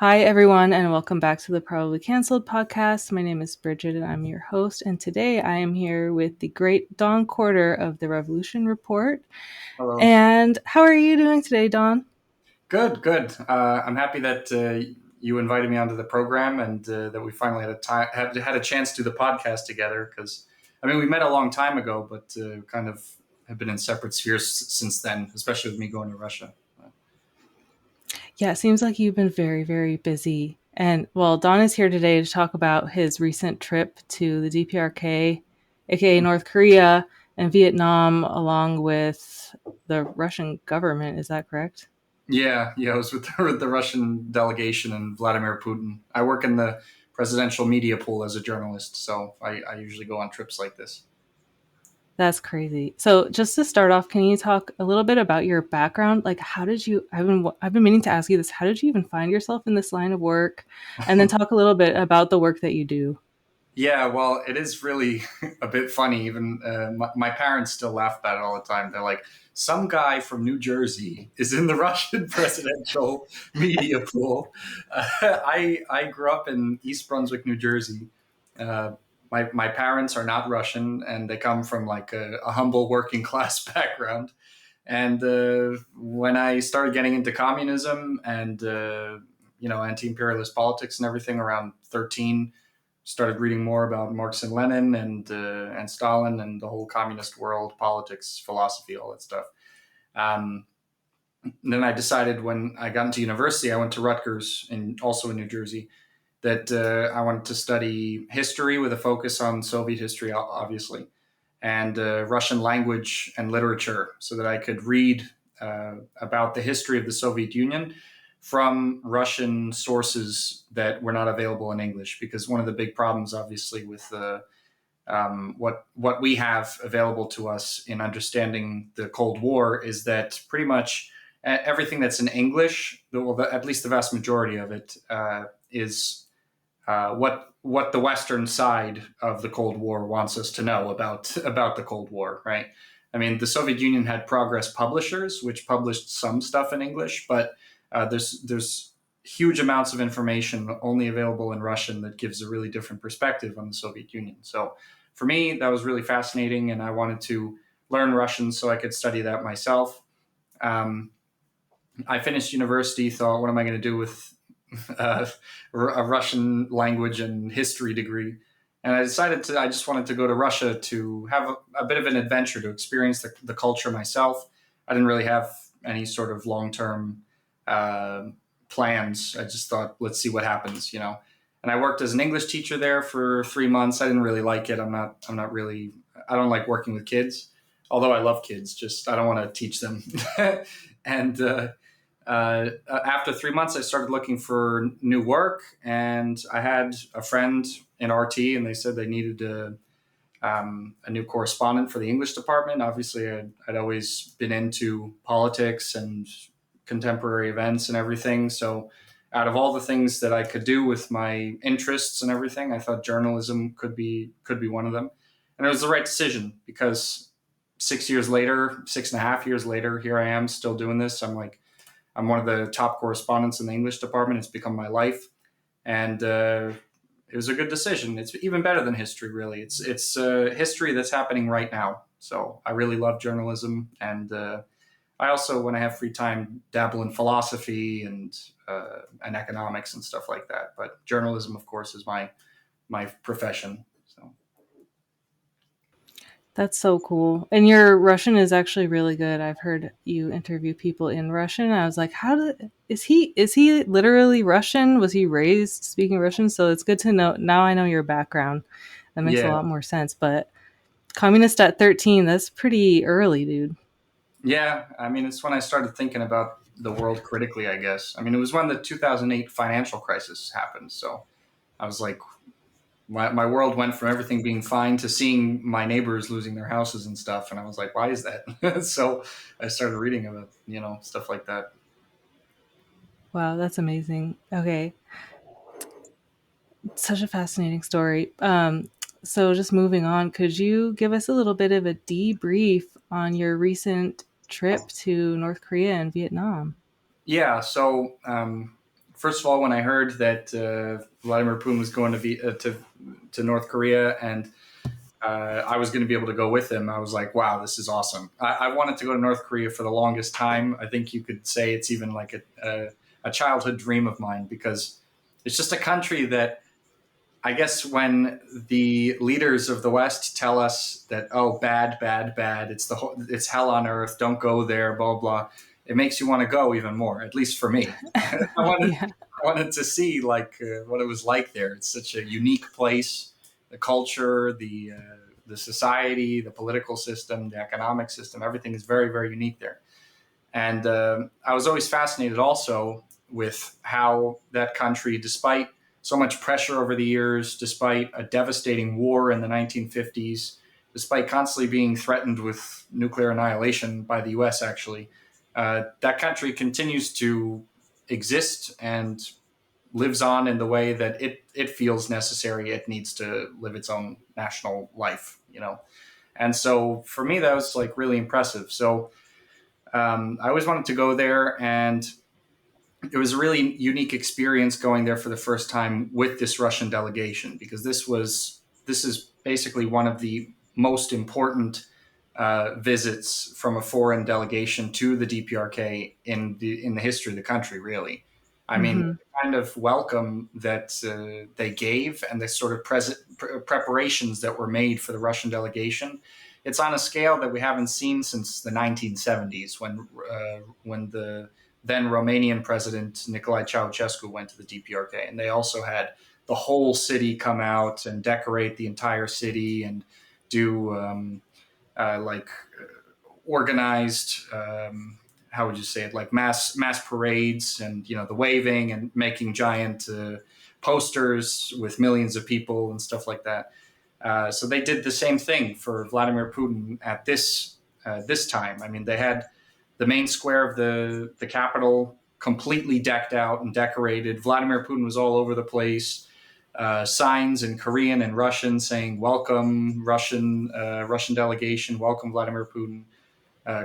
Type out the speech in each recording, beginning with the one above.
Hi, everyone, and welcome back to the Probably Cancelled podcast. My name is Bridget, and I'm your host. And today I am here with the great Dawn Quarter of the Revolution Report. Hello. And how are you doing today, Dawn? Good, good. I'm happy that you invited me onto the program and that we finally had a chance to do the podcast together. Because I mean, we met a long time ago, but kind of have been in separate spheres since then, especially with me going to Russia. Yeah, it seems like you've been very, very busy. And well, Don is here today to talk about his recent trip to the DPRK, aka North Korea, and Vietnam, along with the Russian government. Is that correct? Yeah. I was with the Russian delegation and Vladimir Putin. I work in the presidential media pool as a journalist, so I usually go on trips like this. That's crazy. So, just to start off, can you talk a little bit about your background? Like, how did you? I've been meaning to ask you this. How did you even find yourself in this line of work? And then talk a little bit about the work that you do. Yeah, well, it is really a bit funny. Even my parents still laugh about it all the time. They're like, some guy from New Jersey is in the Russian presidential media pool. I grew up in East Brunswick, New Jersey. Uh, my parents are not Russian, and they come from like a humble working class background. And when I started getting into communism and anti-imperialist politics and everything around 13, started reading more about Marx and Lenin and Stalin and the whole communist world, politics, philosophy, all that stuff. Um, then I decided when I got into university, I went to Rutgers and also in New Jersey, that I wanted to study history with a focus on Soviet history, obviously, and Russian language and literature, so that I could read about the history of the Soviet Union from Russian sources that were not available in English. Because one of the big problems, obviously, with what we have available to us in understanding the Cold War is that pretty much everything that's in English, at least the vast majority of it, is what the Western side of the Cold War wants us to know about the Cold War, right? I mean, the Soviet Union had Progress publishers, which published some stuff in English, but there's huge amounts of information only available in Russian that gives a really different perspective on the Soviet Union. So for me, that was really fascinating, and I wanted to learn Russian so I could study that myself. Um, I finished university, thought, what am I going to do with uh, a Russian language and history degree? And I just wanted to go to Russia to have a bit of an adventure, to experience the culture myself. I didn't really have any sort of long term uh, plans. I just thought, let's see what happens. And I worked as an English teacher there for 3 months. I didn't really like it. I'm not really. I don't like working with kids, although I love kids. Just I don't want to teach them. and After 3 months, I started looking for new work, and I had a friend in RT, and they said they needed a new correspondent for the English department. Obviously, I'd always been into politics and contemporary events and everything. So, out of all the things that I could do with my interests and everything, I thought journalism could be one of them, and it was the right decision because 6 years later, 6.5 years later, here I am still doing this. I'm one of the top correspondents in the English department. It's become my life, and it was a good decision. It's even better than history, really. It's history that's happening right now. So I really love journalism, and I also, when I have free time, dabble in philosophy and economics and stuff like that. But journalism, of course, is my profession. So That's so cool. And your Russian is actually really good. I've heard you interview people in Russian. I was like, is he literally Russian? Was he raised speaking Russian? So it's good to know. Now I know your background. That makes a yeah, lot more sense. But communist at 13, that's pretty early, dude. yeah. I mean, it's when I started thinking about the world critically. I guess. I mean, it was when the 2008 financial crisis happened. So I was like, my world went from everything being fine to seeing my neighbors losing their houses and stuff. And I was like, why is that? So I started reading about, stuff like that. Wow, that's amazing. Okay. Such a fascinating story. So just moving on, could you give us a little bit of a debrief on your recent trip to North Korea and Vietnam? Yeah. So first of all, when I heard that Vladimir Putin was going to North Korea, and I was going to be able to go with him, I was like, wow, this is awesome. I wanted to go to North Korea for the longest time. I think you could say it's even like a childhood dream of mine, because it's just a country that, I guess, when the leaders of the West tell us that, oh, bad, bad, bad, it's hell on earth, don't go there, blah blah, it makes you want to go even more. At least for me, wanted Yeah. I wanted to see like what it was like there. It's such a unique place. The culture, the society, the political system, the economic system, everything is very very unique there. And I was always fascinated also with how that country, despite so much pressure over the years, despite a devastating war in the 1950s, despite constantly being threatened with nuclear annihilation by the US, actually, that country continues to exist and lives on in the way that it feels necessary. It needs to live its own national life, you know. And so for me, that was like really impressive. So I always wanted to go there, and it was a really unique experience going there for the first time with this Russian delegation, because this is basically one of the most important visits from a foreign delegation to the DPRK in the history of the country. Really, I mean, Hmm. the kind of welcome that they gave, and the sort of preparations that were made for the Russian delegation. It's on a scale that we haven't seen since the 1970s, when the then Romanian president Nicolae Ceausescu went to the DPRK, and they also had the whole city come out and decorate the entire city and do like organized, how would you say it, like mass parades, and the waving and making giant posters with millions of people and stuff like that. So they did the same thing for Vladimir Putin at this time. I mean, they had the main square of the capital completely decked out and decorated. Vladimir Putin was all over the place. Signs in Korean and Russian saying "Welcome Russian delegation, welcome Vladimir Putin."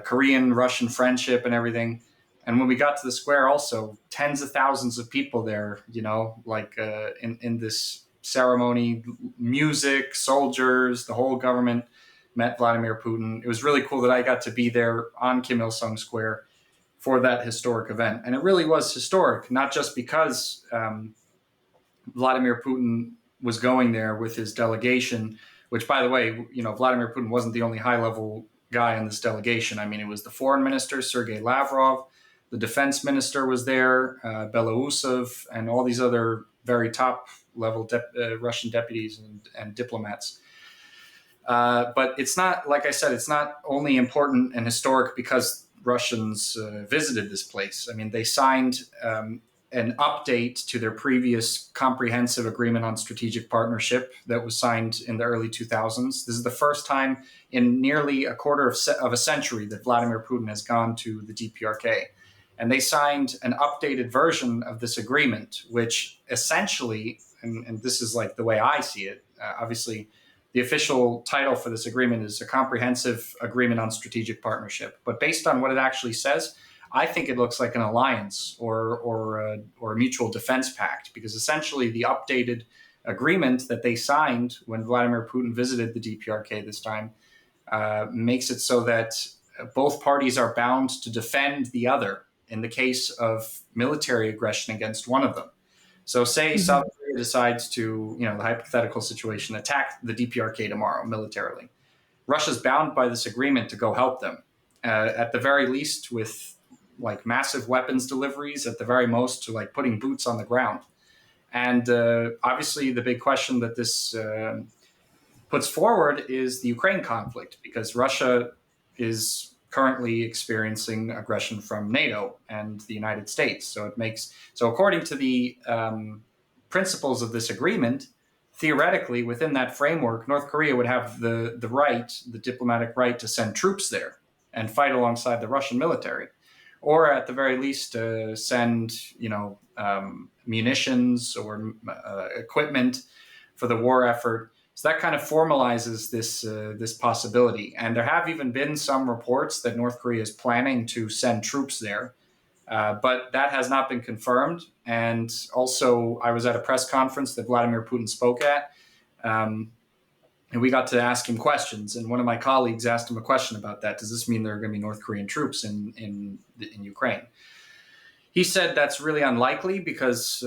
Korean Russian friendship and everything. And when we got to the square, also tens of thousands of people there. Like in this ceremony, music, soldiers, the whole government met Vladimir Putin. It was really cool that I got to be there on Kim Il Sung Square for that historic event, and it really was historic, not just because Vladimir Putin was going there with his delegation, which, by the way, Vladimir Putin wasn't the only high level guy in this delegation. I mean, it was the foreign minister, Sergei Lavrov, the defense minister was there, Belousov, and all these other very top level Russian deputies and diplomats. But it's not, like I said, it's not only important and historic because Russians visited this place. I mean, they signed an update to their previous comprehensive agreement on strategic partnership that was signed in the early 2000s. This is the first time in nearly a quarter of a century that Vladimir Putin has gone to the DPRK. And they signed an updated version of this agreement, which essentially, and this is like the way I see it, obviously, the official title for this agreement is a comprehensive agreement on strategic partnership. But based on what it actually says, I think it looks like an alliance or a mutual defense pact, because essentially the updated agreement that they signed when Vladimir Putin visited the DPRK this time makes it so that both parties are bound to defend the other in the case of military aggression against one of them. So say South Hmm. Korea decides to, the hypothetical situation, attack the DPRK tomorrow militarily. Russia's bound by this agreement to go help them, at the very least with like massive weapons deliveries, at the very most to like putting boots on the ground. And obviously the big question that this puts forward is the Ukraine conflict, because Russia is currently experiencing aggression from NATO and the United States. So according to the principles of this agreement, theoretically, within that framework, North Korea would have the diplomatic right to send troops there and fight alongside the Russian military, or at the very least send munitions or equipment for the war effort. So that kind of formalizes this possibility. And there have even been some reports that North Korea is planning to send troops there. But that has not been confirmed. And also, I was at a press conference that Vladimir Putin spoke at, um, and we got to ask him questions. And one of my colleagues asked him a question about that. Does this mean there are going to be North Korean troops in Ukraine? He said that's really unlikely because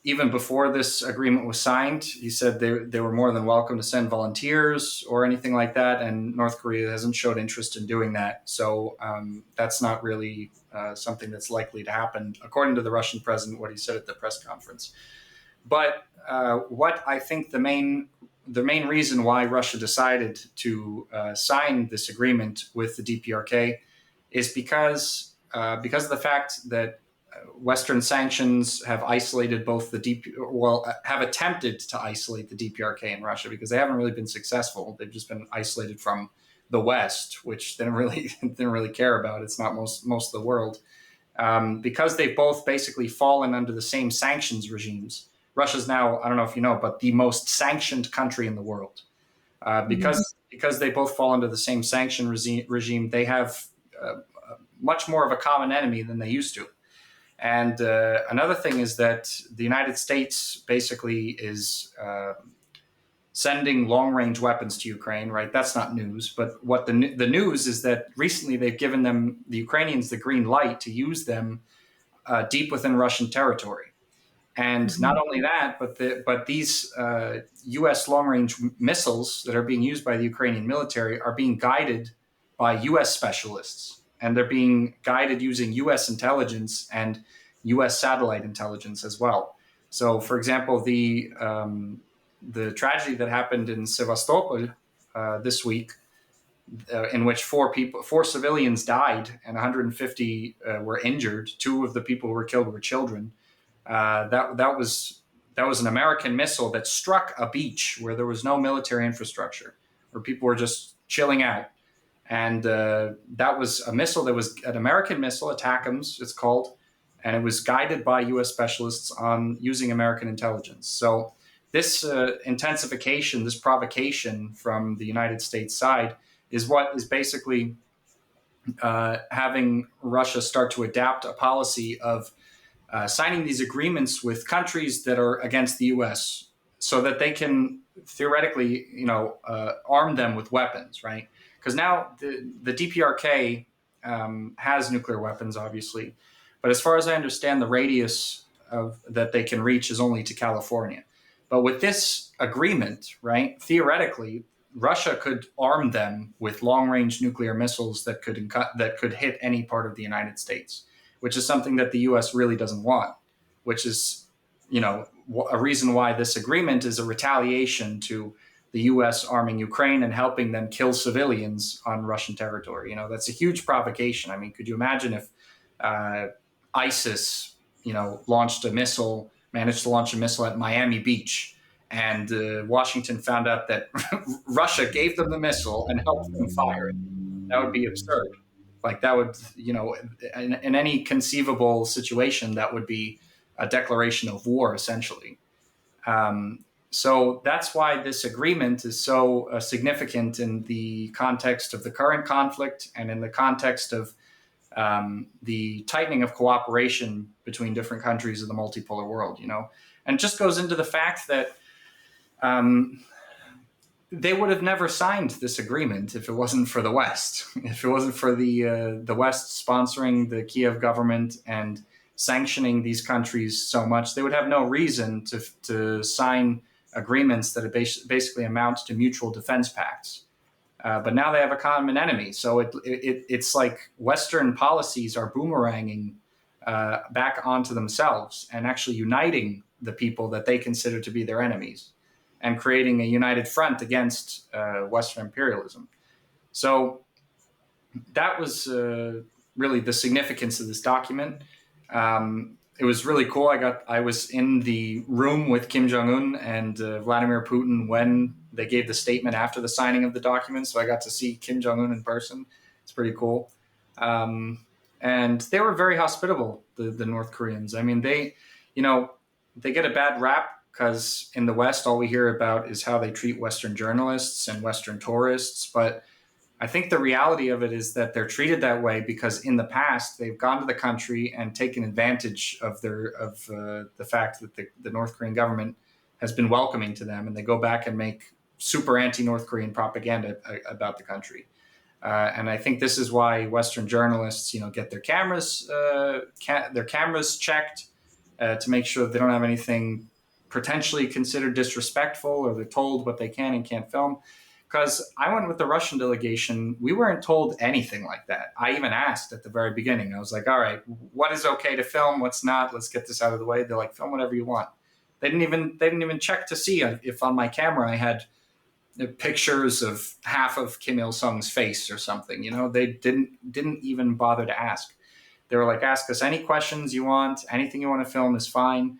even before this agreement was signed, he said they were more than welcome to send volunteers or anything like that, and North Korea hasn't showed interest in doing that. So that's not really something that's likely to happen, according to the Russian president, what he said at the press conference. But what I think the main reason why Russia decided to sign this agreement with the DPRK is because of the fact that Western sanctions have isolated both have attempted to isolate the DPRK in Russia, because they haven't really been successful. They've just been isolated from the West, which they didn't really care about. It's not most of the world, because they've both basically fallen under the same sanctions regimes. Russia's now, I don't know if you know, but the most sanctioned country in the world, Mm-hmm. because they both fall under the same sanction regime. They have much more of a common enemy than they used to. And another thing is that the United States basically is sending long-range weapons to Ukraine, right? That's not news. But what the news is that recently they've given the Ukrainians, the green light to use them deep within Russian territory. And Mm-hmm. not only that, but these U.S. long-range missiles that are being used by the Ukrainian military are being guided by U.S. specialists, and they're being guided using U.S. intelligence and U.S. satellite intelligence as well. So, for example, the tragedy that happened in Sevastopol this week, in which four civilians died and 150 were injured. Two of the people who were killed were children. That was an American missile that struck a beach where there was no military infrastructure, where people were just chilling out. And that was a missile that was an American missile, ATACMS, it's called, and it was guided by U.S. specialists on using American intelligence. So this intensification, this provocation from the United States side, is what is basically having Russia start to adapt a policy of signing these agreements with countries that are against the U.S. so that they can theoretically, arm them with weapons, right? Because now the DPRK has nuclear weapons, obviously, but as far as I understand, the radius of that they can reach is only to California. But with this agreement, right, theoretically, Russia could arm them with long-range nuclear missiles that could hit any part of the United States, which is something that the U.S. really doesn't want, which is, a reason why this agreement is a retaliation to the U.S. arming Ukraine and helping them kill civilians on Russian territory. That's a huge provocation. I mean, could you imagine if uh, ISIS, managed to launch a missile at Miami Beach, and Washington found out that Russia gave them the missile and helped them fire it? That would be absurd. Like that would, in any conceivable situation, that would be a declaration of war, essentially. So that's why this agreement is so significant in the context of the current conflict and in the context of the tightening of cooperation between different countries of the multipolar world. And it just goes into the fact that um, they would have never signed this agreement if it wasn't for the West, if it wasn't for the West sponsoring the Kiev government and sanctioning these countries so much. They would have no reason to sign agreements that basically amount to mutual defense pacts. But now they have a common enemy, so it's like Western policies are boomeranging back onto themselves and actually uniting the people that they consider to be their enemies, and creating a united front against Western imperialism. So that was really the significance of this document. It was really cool. I was in the room with Kim Jong Un and Vladimir Putin when they gave the statement after the signing of the document. So I got to see Kim Jong Un in person. It's pretty cool. And they were very hospitable, the North Koreans. I mean, they get a bad rap because in the West, all we hear about is how they treat Western journalists and Western tourists. But I think the reality of it is that they're treated that way because in the past they've gone to the country and taken advantage of the fact that the North Korean government has been welcoming to them, and they go back and make super anti-North Korean propaganda about the country. And I think this is why Western journalists, get their cameras checked to make sure that they don't have anything potentially considered disrespectful, or they're told what they can and can't film. Because I went with the Russian delegation, we weren't told anything like that. I even asked at the very beginning. I was like, "All right, what is okay to film? What's not? Let's get this out of the way." They're like, "Film whatever you want." They didn't even check to see if on my camera I had pictures of half of Kim Il Sung's face or something. They didn't even bother to ask. They were like, "Ask us any questions you want. Anything you want to film is fine."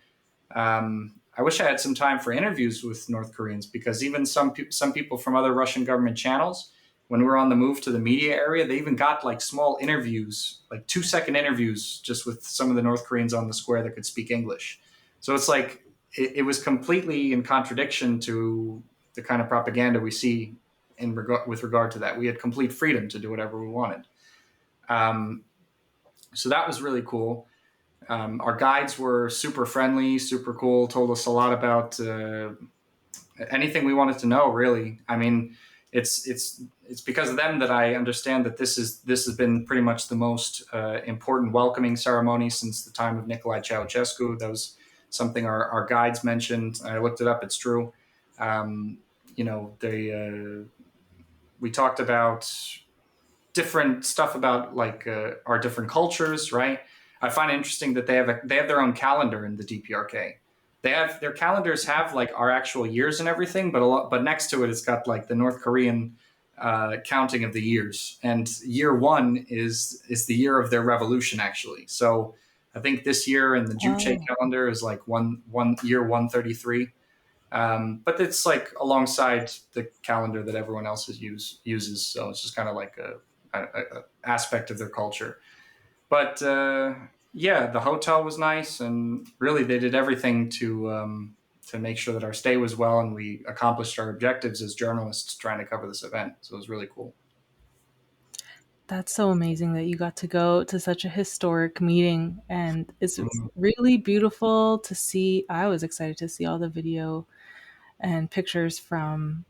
I wish I had some time for interviews with North Koreans, because even some people from other Russian government channels, when we were on the move to the media area, they even got like small interviews, like 2-second interviews, just with some of the North Koreans on the square that could speak English. So it's like it was completely in contradiction to the kind of propaganda we see with regard to that. We had complete freedom to do whatever we wanted. Um, so that was really cool. Our guides were super friendly, super cool, told us a lot about anything we wanted to know, really. I mean, it's because of them that I understand that this has been pretty much the most important welcoming ceremony since the time of Nicolae Ceausescu. That was something our guides mentioned. I looked it up; it's true. Um, we talked about different stuff about like our different cultures, right? I find it interesting that they have their own calendar in the DPRK. They have their calendars have like our actual years and everything, but next to it, it's got like the North Korean counting of the years, and year one is the year of their revolution actually. So I think this year in the Juche Oh, calendar is like one year 133. But it's like alongside the calendar that everyone else uses, so it's just kind of like a aspect of their culture. But yeah, the hotel was nice, and really they did everything to make sure that our stay was well, and we accomplished our objectives as journalists trying to cover this event. So it was really cool. that's so amazing that you got to go to such a historic meeting. And it's Mhm. really beautiful to see. I was excited to see all the video and pictures from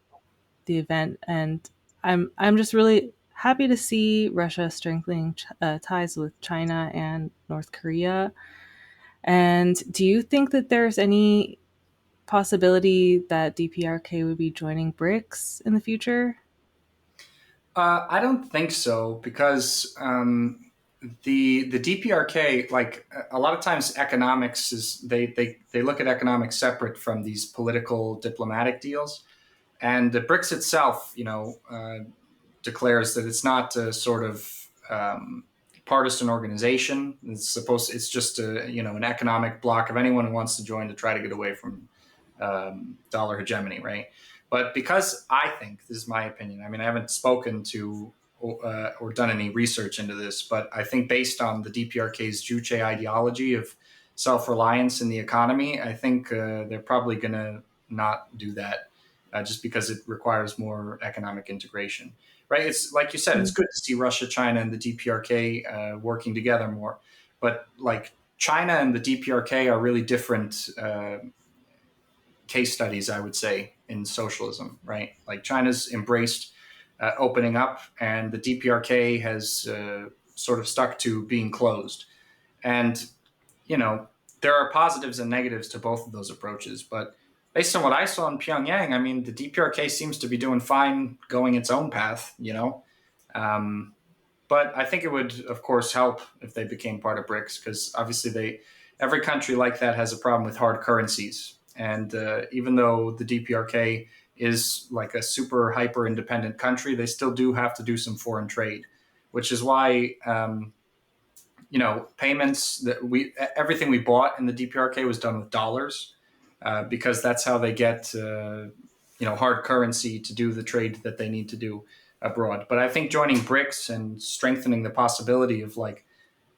the event. And I'm just really happy to see Russia strengthening ties with China and North Korea. And do you think that there's any possibility that DPRK would be joining BRICS in the future? I don't think so, because the DPRK, like a lot of times economics is they look at economics separate from these political diplomatic deals. And the BRICS itself, declares that it's not a sort of partisan organization. It's just an economic bloc of anyone who wants to join to try to get away from dollar hegemony, right? But because I think, this is my opinion. I mean, I haven't spoken to or done any research into this, but I think based on the DPRK's Juche ideology of self-reliance in the economy, I think they're probably going to not do that, just because it requires more economic integration, right? It's like you said, it's Mm. good to see Russia, China, and the DPRK working together more, but like China and the DPRK are really different case studies, I would say, in socialism, right? Like China's embraced opening up, and the DPRK has sort of stuck to being closed. And you know, there are positives and negatives to both of those approaches. But based on what I saw in Pyongyang, I mean, the DPRK seems to be doing fine, going its own path. But I think it would, of course, help if they became part of BRICS, because obviously every country like that has a problem with hard currencies. And even though the DPRK is like a super hyper independent country, they still do have to do some foreign trade, which is why payments that everything we bought in the DPRK was done with dollars, because that's how they get hard currency to do the trade that they need to do abroad. But I think joining BRICS and strengthening the possibility of like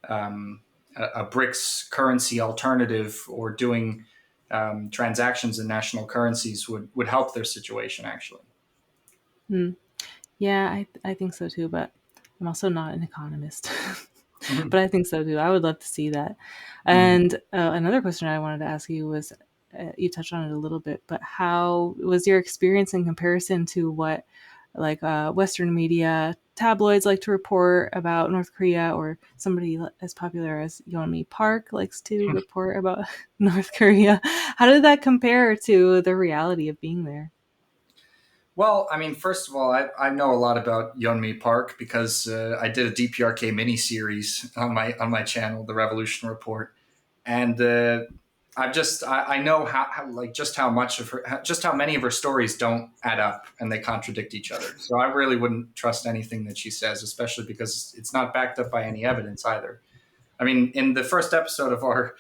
a BRICS currency alternative, or doing transactions in national currencies would help their situation actually. Mm. Yeah, I think so too, but I'm also not an economist. Mhm. But I think so too. I would love to see that. Mhm. And another question I wanted to ask you was, you touched on it a little bit, but how was your experience in comparison to what like Western media tabloids like to report about North Korea, or somebody as popular as Yeonmi Park likes to report about North Korea? How did that compare to the reality of being there? Well, I mean, first of all, I know a lot about Yeonmi Park because I did a DPRK mini series on my channel, The Revolution Report, and I know how like just how much of her just how many of her stories don't add up and they contradict each other. So I really wouldn't trust anything that she says, especially because it's not backed up by any evidence either. I mean, in the first episode of our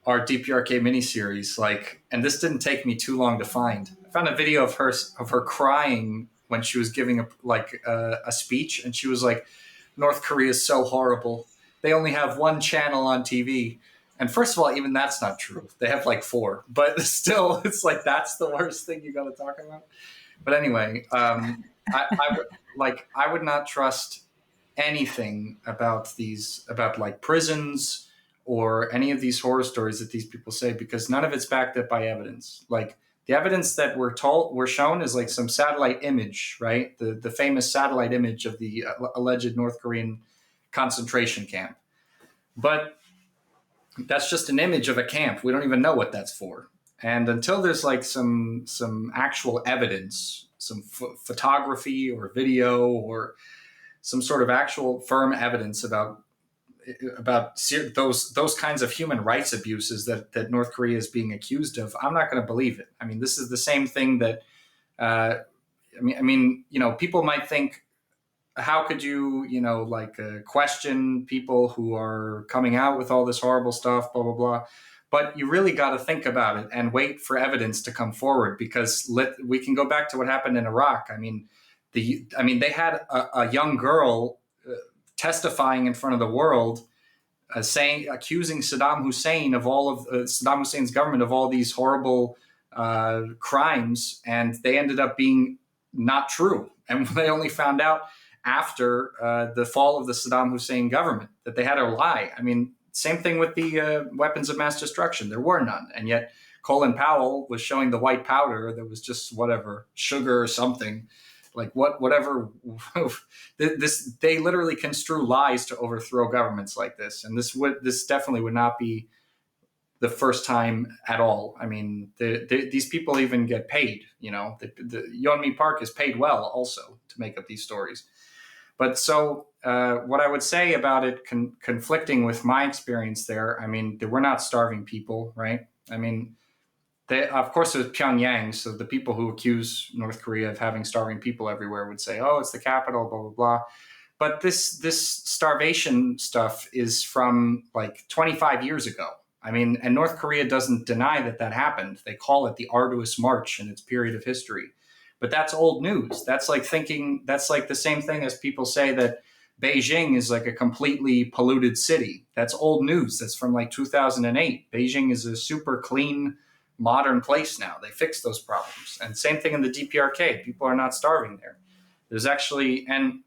DPRK miniseries, like, and this didn't take me too long to find. I found a video of her crying when she was giving a speech, and she was like, "North Korea is so horrible. They only have one channel on TV." And first of all, even that's not true. They have like four, but still, it's like that's the worst thing you got to talk about. But anyway, I would not trust anything about these about like prisons or any of these horror stories that these people say because none of it's backed up by evidence. Like the evidence that we're shown is like some satellite image, right? The famous satellite image of the alleged North Korean concentration camp. But that's just an image of a camp. We don't even know what that's for. And until there's like some actual evidence, some photography or video or some sort of actual firm evidence about those kinds of human rights abuses that North Korea is being accused of, I'm not going to believe it. I mean, this is the same thing that uh, you know, people might think, how could you, you know, like question people who are coming out with all this horrible stuff, blah blah blah. But you really got to think about it and wait for evidence to come forward because we can go back to what happened in Iraq. I mean, they had a young girl testifying in front of the world, saying accusing Saddam Hussein of all of Saddam Hussein's government of all these horrible crimes, and they ended up being not true. And they only found out after the fall of the Saddam Hussein government that they had to lie. I mean, same thing with the weapons of mass destruction. There were none, and yet Colin Powell was showing the white powder that was just whatever sugar or something, like whatever. This they literally construe lies to overthrow governments like this, and this definitely would not be the first time at all. I mean, these people even get paid. You know, the Yeonmi Park is paid well also to make up these stories. But so what I would say about it conflicting with my experience there, I mean, we're not starving people, right? I mean, of course, it was Pyongyang. So the people who accuse North Korea of having starving people everywhere would say, "Oh, it's the capital," blah blah blah. But this starvation stuff is from like 25 years ago. I mean, and North Korea doesn't deny that that happened. They call it the arduous march in its period of history. But that's old news. That's like thinking, that's like the same thing as people say that Beijing is like a completely polluted city. That's old news. That's from like 2008. Beijing is a super clean, modern place now. They fixed those problems. And same thing in the DPRK. People are not starving there. There's actually, and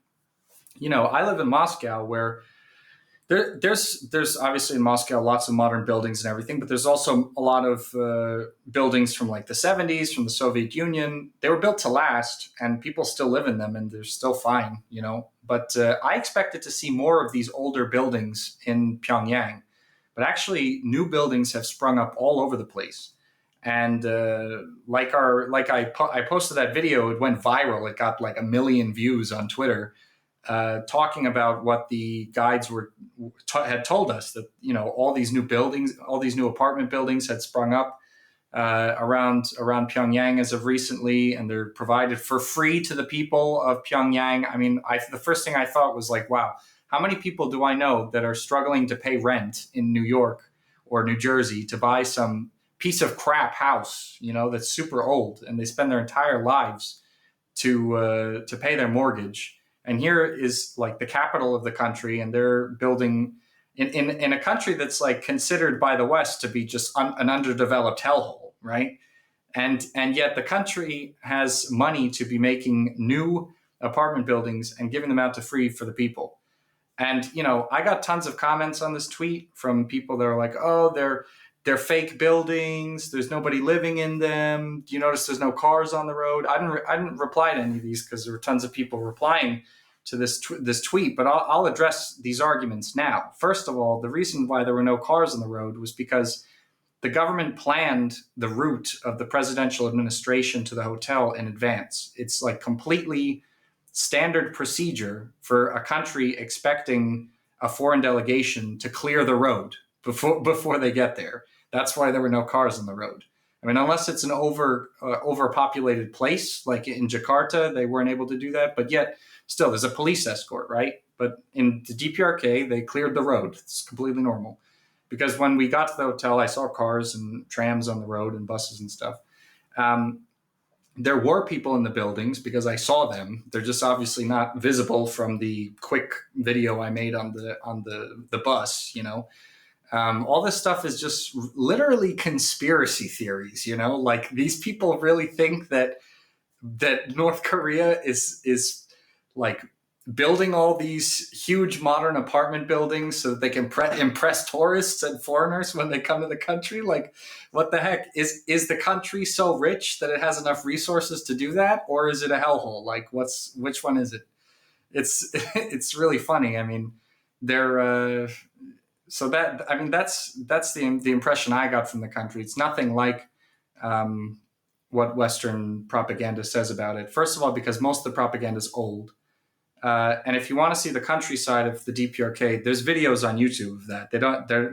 you know, I live in Moscow where there's obviously in Moscow lots of modern buildings and everything, but there's also a lot of buildings from like the 70s from the Soviet Union. They were built to last, and people still live in them, and they're still fine, you know. But I expected to see more of these older buildings in Pyongyang, but actually new buildings have sprung up all over the place. And I posted that video, it went viral. It got like 1 million views on Twitter, talking about what the guides had told us, that you know all these new buildings, all these new apartment buildings had sprung up around Pyongyang as of recently, and they're provided for free to the people of Pyongyang. I mean, the first thing I thought was like, wow, how many people do I know that are struggling to pay rent in New York or New Jersey to buy some piece of crap house, you know, that's super old, and they spend their entire lives to pay their mortgage. And here is like the capital of the country, and they're building in a country that's like considered by the West to be just an underdeveloped hellhole, right? And yet the country has money to be making new apartment buildings and giving them out to free for the people. And I got tons of comments on this tweet from people that are like, "Oh, they're fake buildings. There's nobody living in them. Do you notice there's no cars on the road?" I didn't reply to any of these because there were tons of people replying to this tweet. But I'll address these arguments now. First of all, the reason why there were no cars on the road was because the government planned the route of the presidential administration to the hotel in advance. It's like completely standard procedure for a country expecting a foreign delegation to clear the road before they get there. That's why there were no cars on the road. I mean, unless it's an overpopulated place, like in Jakarta, they weren't able to do that. But yet, still, there's a police escort, right? But in the DPRK, they cleared the road. It's completely normal. Because when we got to the hotel, I saw cars and trams on the road and buses and stuff. There were people in the buildings because I saw them. They're just obviously not visible from the quick video I made on the bus. All this stuff is just literally conspiracy theories. Like these people really think that North Korea is like building all these huge modern apartment buildings so that they can impress tourists and foreigners when they come to the country. Like, what the heck? Is the country so rich that it has enough resources to do that, or is it a hellhole? Like, which one is it? It's really funny. I mean, they're so that I mean that's the impression I got from the country. It's nothing like what Western propaganda says about it. First of all, because most of the propaganda is old. And if you want to see the countryside of the DPRK, there's videos on YouTube of that.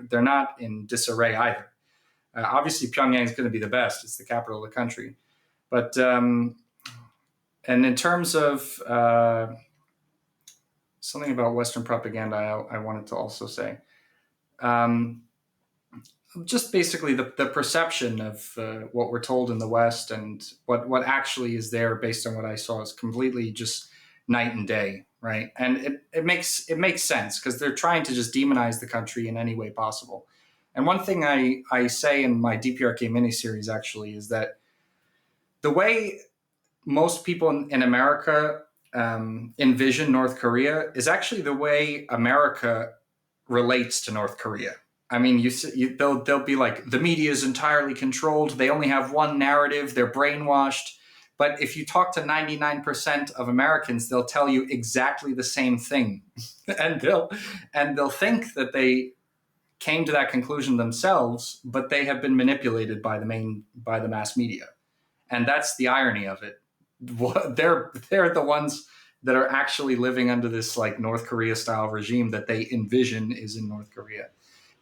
They're not in disarray either. Obviously, Pyongyang is going to be the best. It's the capital of the country. But and in terms of something about Western propaganda, I wanted to also say, just basically the perception of what we're told in the West and what actually is there based on what I saw is completely just night and day, right? And it makes sense because they're trying to just demonize the country in any way possible. And one thing I say in my DPRK miniseries actually is that the way most people in America envision North Korea is actually the way America relates to North Korea. I mean, they'll be like, the media is entirely controlled. They only have one narrative. They're brainwashed. But if you talk to 99% of Americans, they'll tell you exactly the same thing, and they'll think that they came to that conclusion themselves, but they have been manipulated by the mass media, and that's the irony of it. They're the ones that are actually living under this like North Korea style regime that they envision is in North Korea.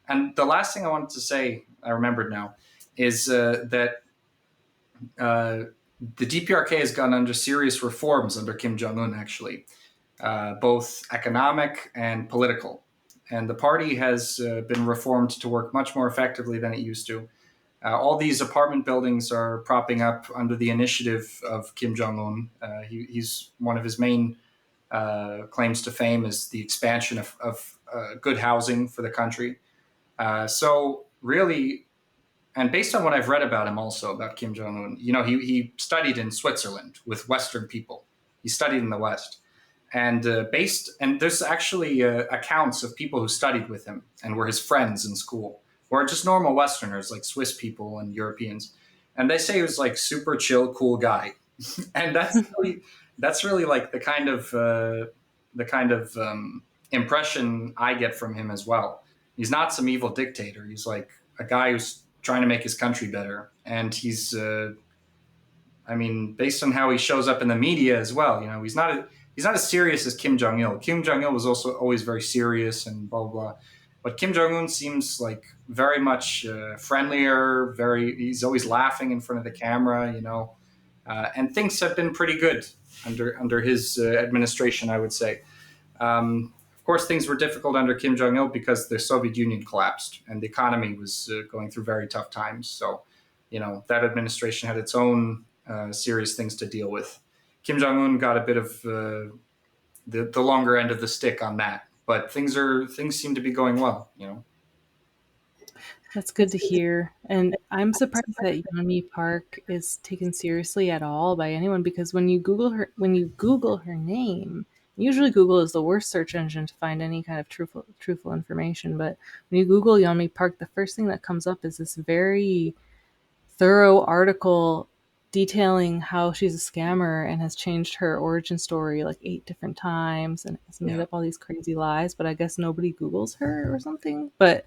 And the last thing I wanted to say, I remembered now, is that the DPRK has gone under serious reforms under Kim Jong-un, actually, both economic and political. And the party has been reformed to work much more effectively than it used to. All these apartment buildings are propping up under the initiative of Kim Jong-un. He's one of his main claims to fame is the expansion of good housing for the country. So really, and based on what I've read about him also, about Kim Jong-un, he studied in Switzerland with Western people. He studied in the West. And and there's actually accounts of people who studied with him and were his friends in school, or just normal Westerners like Swiss people and Europeans. And they say he was like super chill, cool guy. And that's really like the kind of impression I get from him as well. He's not some evil dictator. He's like a guy who's trying to make his country better, and I mean, based on how he shows up in the media as well, he's not as serious as Kim Jong Il. Kim Jong Il was also always very serious and blah blah blah. But Kim Jong Un seems like very much friendlier. He's always laughing in front of the camera, and things have been pretty good under his administration, I would say. Of course, things were difficult under Kim Jong Il because the Soviet Union collapsed and the economy was going through very tough times. So, that administration had its own serious things to deal with. Kim Jong Un got a bit of the longer end of the stick on that, but things seem to be going well. That's good to hear. And I'm surprised that Yeonmi Park is taken seriously at all by anyone because when you Google her name, usually Google is the worst search engine to find any kind of truthful information. But when you Google Yeonmi Park, the first thing that comes up is this very thorough article detailing how she's a scammer and has changed her origin story like 8 different times and has made Yeah. up all these crazy lies. But I guess nobody Googles her or something. But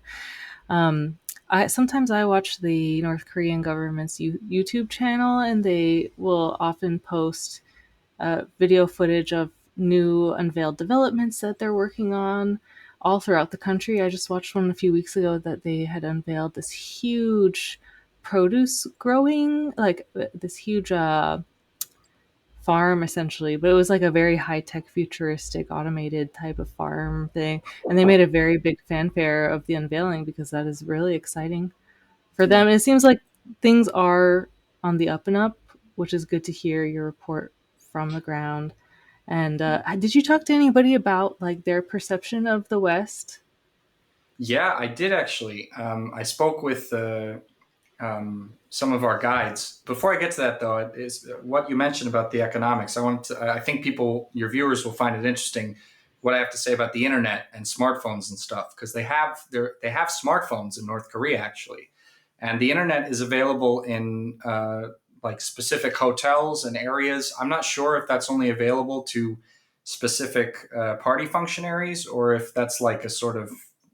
um, I sometimes I watch the North Korean government's YouTube channel, and they will often post video footage of new unveiled developments that they're working on all throughout the country. I just watched one a few weeks ago that they had unveiled this huge produce growing, like this huge farm essentially, but it was like a very high tech, futuristic, automated type of farm thing. And they made a very big fanfare of the unveiling because that is really exciting for Yeah. them. It seems like things are on the up and up, which is good to hear your report from the ground. And did you talk to anybody about like their perception of the West? Yeah, I did actually. I spoke with some of our guides. Before I get to that, though, is what you mentioned about the economics. I think people, your viewers, will find it interesting what I have to say about the internet and smartphones and stuff because they have smartphones in North Korea actually, and the internet is available in like specific hotels and areas. I'm not sure if that's only available to specific party functionaries or if that's like a sort of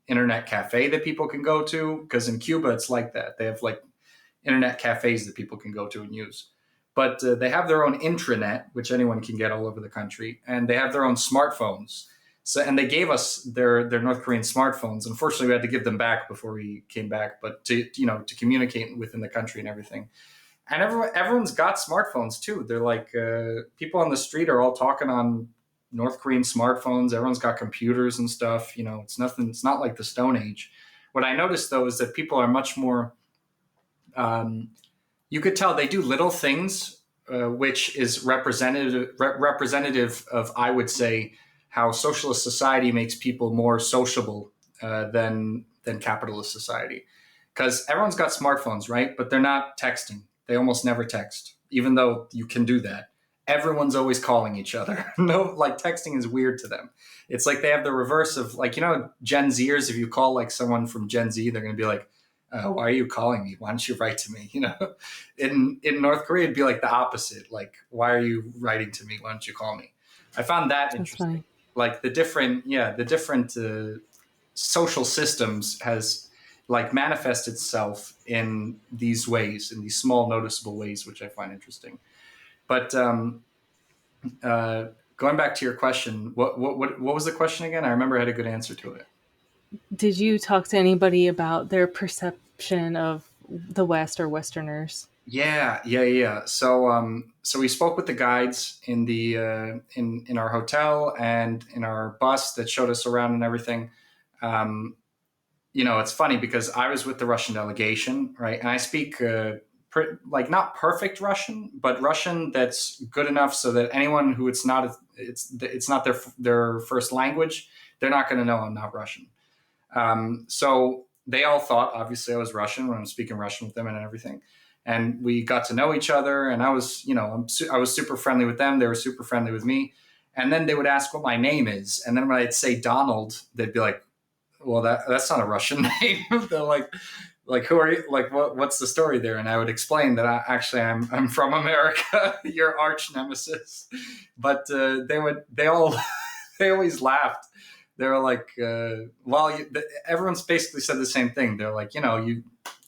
internet cafe that people can go to because in Cuba it's like that. They have like internet cafes that people can go to and use. But they have their own intranet, which anyone can get all over the country, and they have their own smartphones. So, and they gave us their North Korean smartphones. Unfortunately, we had to give them back before we came back, but to communicate within the country and everything. And everyone's got smartphones too. They're like people on the street are all talking on North Korean smartphones. Everyone's got computers and stuff. It's nothing. It's not like the Stone Age. What I noticed though is that people are much more um, you could tell they do little things, which is representative of, I would say, how socialist society makes people more sociable than capitalist society. Because everyone's got smartphones, right? But they're not texting. They almost never text, even though you can do that. Everyone's always calling each other. No, like texting is weird to them. It's like they have the reverse of like Gen Zers. If you call like someone from Gen Z, they're going to be like, why are you calling me? Why don't you write to me? In North Korea, it'd be like the opposite. Like, why are you writing to me? Why don't you call me? I found that That's interesting. funny. Like the different social systems has like manifest itself in these ways, in these small noticeable ways, which I find interesting. But uh, going back to your question, what was the question again? I remember I had a good answer to it. Did you talk to anybody about their perception of the West or Westerners? Yeah. So we spoke with the guides in the in our hotel and in our bus that showed us around and everything. Um, it's funny because I was with the Russian delegation, right? And I speak like not perfect Russian, but Russian that's good enough so that anyone who it's not their first language, they're not going to know I'm not Russian. So they all thought, obviously, I was Russian when I'm speaking Russian with them and everything. And we got to know each other, and I was, I was super friendly with them. They were super friendly with me. And then they would ask what my name is, and then when I'd say Donald, they'd be like, "Well, that's not a Russian name." They're like, "Who are you? Like, what's the story there?" And I would explain that I'm from America, your arch nemesis. But they all they always laughed. They were like, everyone's basically said the same thing. They're like,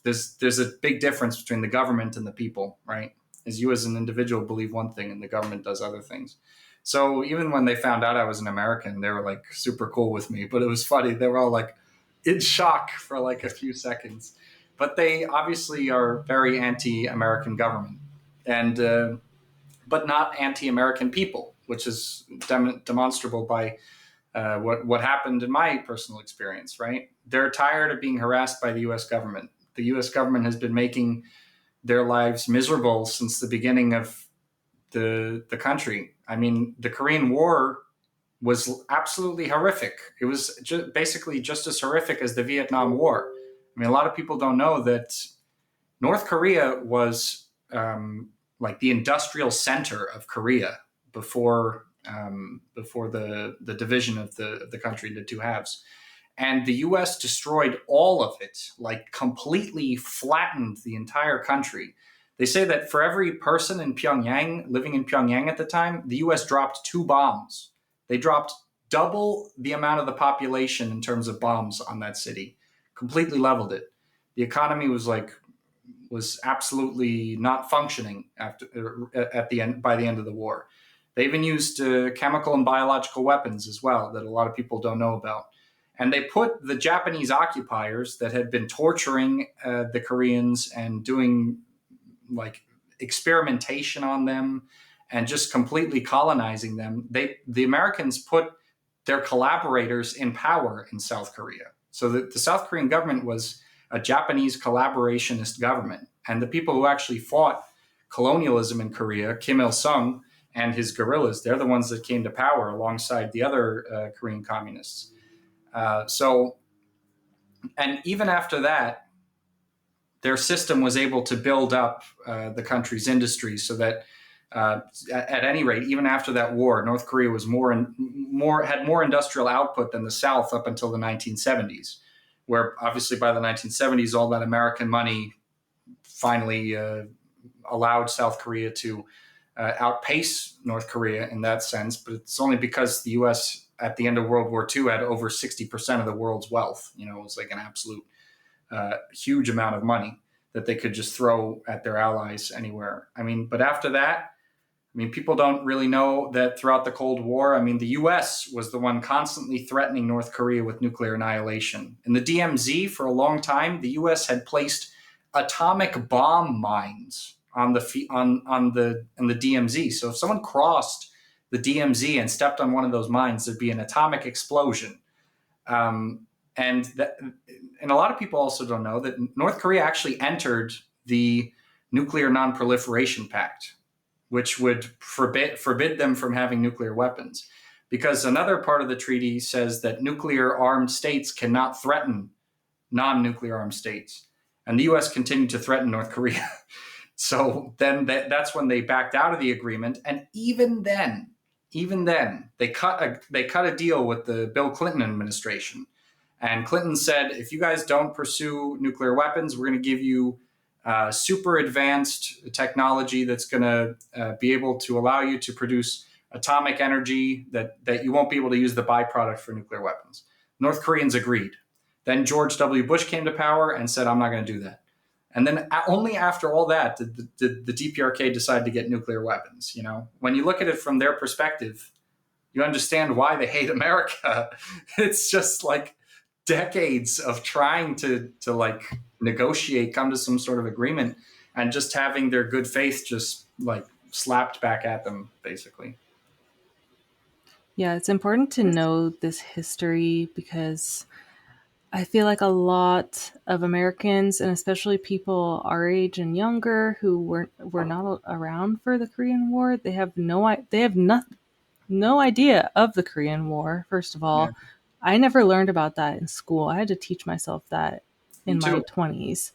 there's a big difference between the government and the people, right? As you as an individual believe one thing and the government does other things. So even when they found out I was an American, they were like super cool with me. But it was funny. They were all like in shock for like a few seconds. But they obviously are very anti-American government, and but not anti-American people, which is demonstrable by what happened in my personal experience, right? They're tired of being harassed by the U.S. government. The U.S. government has been making their lives miserable since the beginning of the country. I mean, the Korean War was absolutely horrific. It was basically just as horrific as the Vietnam War. I mean, a lot of people don't know that North Korea was like the industrial center of Korea before the division of the country into two halves. And the US destroyed all of it, like completely flattened the entire country. They say that for every person in Pyongyang, living in Pyongyang at the time, the US dropped 2 bombs. They dropped double the amount of the population in terms of bombs on that city, completely leveled it. The economy was absolutely not functioning after at the end by the end of the war. They even used chemical and biological weapons as well that a lot of people don't know about. And they put the Japanese occupiers that had been torturing the Koreans and doing like experimentation on them and just completely colonizing them. The Americans put their collaborators in power in South Korea. So the South Korean government was a Japanese collaborationist government. And the people who actually fought colonialism in Korea, Kim Il sung and his guerrillas, they're the ones that came to power alongside the other Korean communists. So, and even after that, their system was able to build up the country's industry so that at any rate, even after that war, North Korea was had more industrial output than the South up until the 1970s, where obviously by the 1970s, all that American money finally allowed South Korea to outpace North Korea in that sense. But it's only because the U.S. at the end of World War II had over 60% of the world's wealth. You know, it was like an absolute huge amount of money that they could just throw at their allies anywhere. I mean, but after that, I mean, people don't really know that throughout the Cold War, I mean, the US was the one constantly threatening North Korea with nuclear annihilation. In the DMZ, for a long time, the US had placed atomic bomb mines on the DMZ. So if someone crossed the DMZ and stepped on one of those mines, there'd be an atomic explosion. And a lot of people also don't know that North Korea actually entered the Nuclear Non-Proliferation Pact, which would forbid them from having nuclear weapons. Because another part of the treaty says that nuclear armed states cannot threaten non-nuclear armed states. And the US continued to threaten North Korea. So then that's when they backed out of the agreement. And even then, they cut a deal with the Bill Clinton administration. And Clinton said, if you guys don't pursue nuclear weapons, we're going to give you super advanced technology that's going to be able to allow you to produce atomic energy that you won't be able to use the byproduct for nuclear weapons. North Koreans agreed. Then George W. Bush came to power and said, I'm not going to do that. And then only after all that did the DPRK decide to get nuclear weapons. You know, when you look at it from their perspective, you understand why they hate America. It's just like decades of trying to like negotiate, come to some sort of agreement, and just having their good faith just like slapped back at them, basically. Yeah, it's important to know this history because I feel like a lot of Americans, and especially people our age and younger who were not around for the Korean War, they have no idea of the Korean War. First of Yeah, all, I never learned about that in school. I had to teach myself that me in my too. 20s.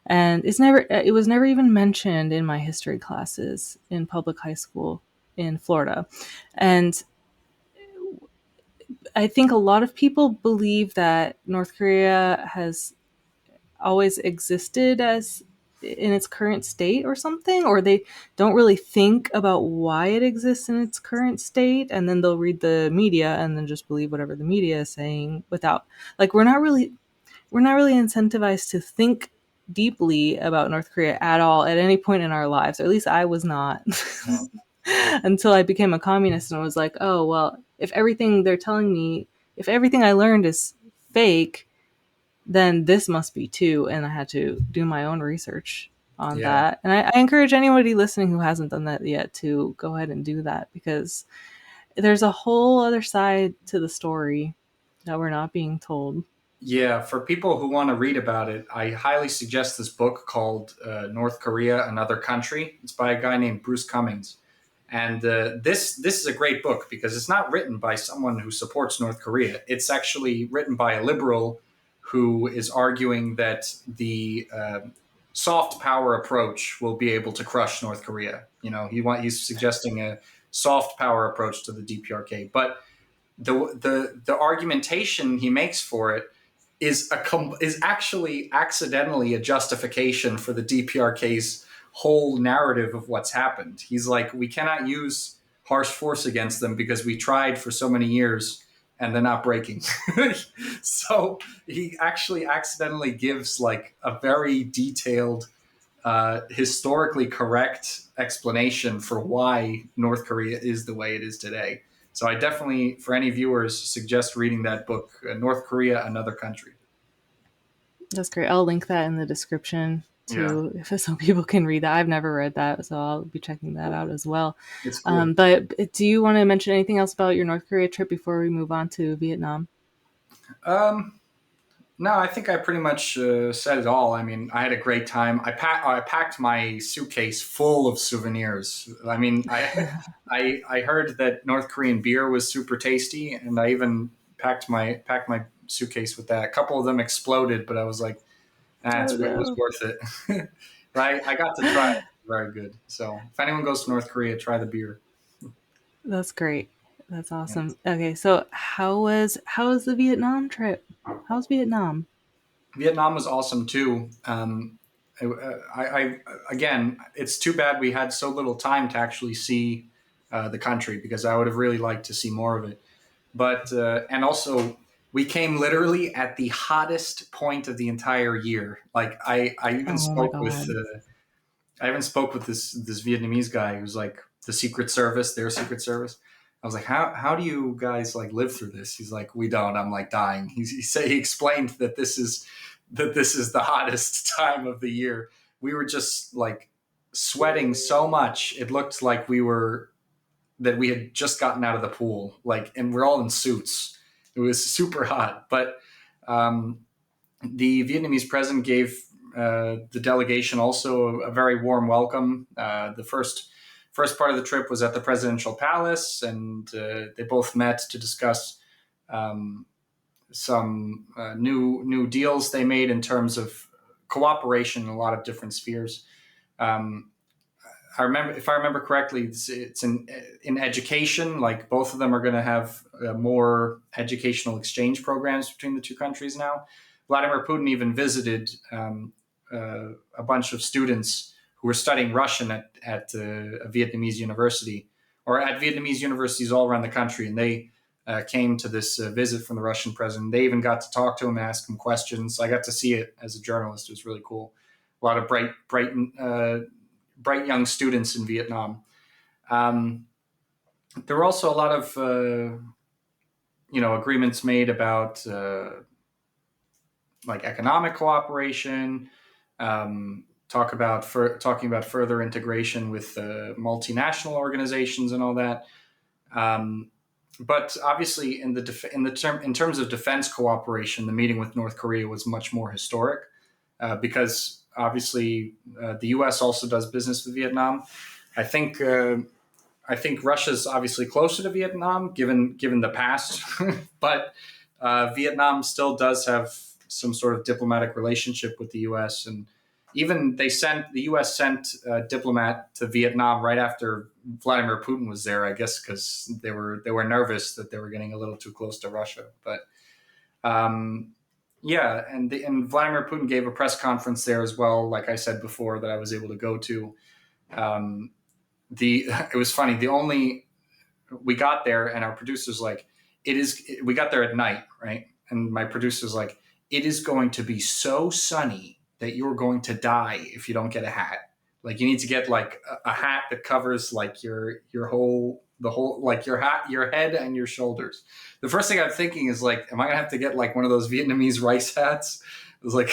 And it was never even mentioned in my history classes in public high school in Florida. And I think a lot of people believe that North Korea has always existed as in its current state or something, or they don't really think about why it exists in its current state, and then they'll read the media and then just believe whatever the media is saying without, like, we're not really incentivized to think deeply about North Korea at all at any point in our lives, or at least I was not. No. Until I became a communist and I was like, oh, well, if everything they're telling me, if everything I learned is fake, then this must be too. And I had to do my own research on Yeah. that. And I encourage anybody listening who hasn't done that yet to go ahead and do that, because there's a whole other side to the story that we're not being told. Yeah, for people who want to read about it, I highly suggest this book called North Korea, Another Country. It's by a guy named Bruce Cummings. And this is a great book because it's not written by someone who supports North Korea. It's actually written by a liberal who is arguing that the soft power approach will be able to crush North Korea. He's suggesting a soft power approach to the DPRK, but the argumentation he makes for it is actually accidentally a justification for the DPRK's whole narrative of what's happened. He's like, we cannot use harsh force against them because we tried for so many years and they're not breaking. So he actually accidentally gives like a very detailed, historically correct explanation for why North Korea is the way it is today. So I definitely, for any viewers, suggest reading that book, North Korea, Another Country. That's great. I'll link that in the description Yeah, too, if so people can read that. I've never read that, so I'll be checking that out as well. it's cool. But do you want to mention anything else about your North Korea trip before we move on to Vietnam? Um, no, I think I pretty much said it all. I mean, I had a great time. I packed my suitcase full of souvenirs. I mean, I heard that North Korean beer was super tasty, and I even packed my suitcase with that. A couple of them exploded, but I was like, Oh it was no, worth it. But I got to try it. Very good. So if anyone goes to North Korea, try the beer. that's great. That's Yeah. awesome. Okay, so how was the Vietnam trip? How's Vietnam? Vietnam was awesome too. I again, it's too bad we had so little time to actually see the country because I would have really liked to see more of it. But and also we came literally at the hottest point of the entire year. Like I even Oh my spoke with god. this Vietnamese guy who's like the Secret Service, their Secret Service. I was like, how do you guys like live through this? He's like, we don't. I'm like dying. He explained that this is the hottest time of the year. We were just like sweating so much. It looked like we had just gotten out of the pool, like, and we're all in suits. It was super hot, but um, the Vietnamese president gave the delegation also a very warm welcome. The first part of the trip was at the presidential palace, and they both met to discuss um, some new deals they made in terms of cooperation in a lot of different spheres. Um, if I remember correctly, it's in education. Like both of them are going to have more educational exchange programs between the two countries now. Vladimir Putin even visited a bunch of students who were studying Russian at a Vietnamese university or at Vietnamese universities all around the country, and they came to this visit from the Russian president. They even got to talk to him, ask him questions. I got to see it as a journalist. It was really cool. A lot of bright young students in Vietnam. Um, there were also a lot of agreements made about like economic cooperation. Talking about further integration with multinational organizations and all that. Um, but obviously, in terms of defense cooperation, the meeting with North Korea was much more historic because obviously the U.S. also does business with Vietnam. I think Russia's obviously closer to Vietnam given the past, but Vietnam still does have some sort of diplomatic relationship with the U.S. and even the U.S. sent a diplomat to Vietnam right after Vladimir Putin was there. I guess because they were nervous that they were getting a little too close to Russia, but. Yeah, and Vladimir Putin gave a press conference there as well. Like I said before, that I was able to go to. Um, it was funny. We got there and our producer's like, we got there at night, right? And my producer's like, it is going to be so sunny that you're going to die if you don't get a hat. Like you need to get like a hat that covers like your whole like your head and your shoulders. The first thing I'm thinking is like, am I gonna have to get like one of those Vietnamese rice hats? I was like,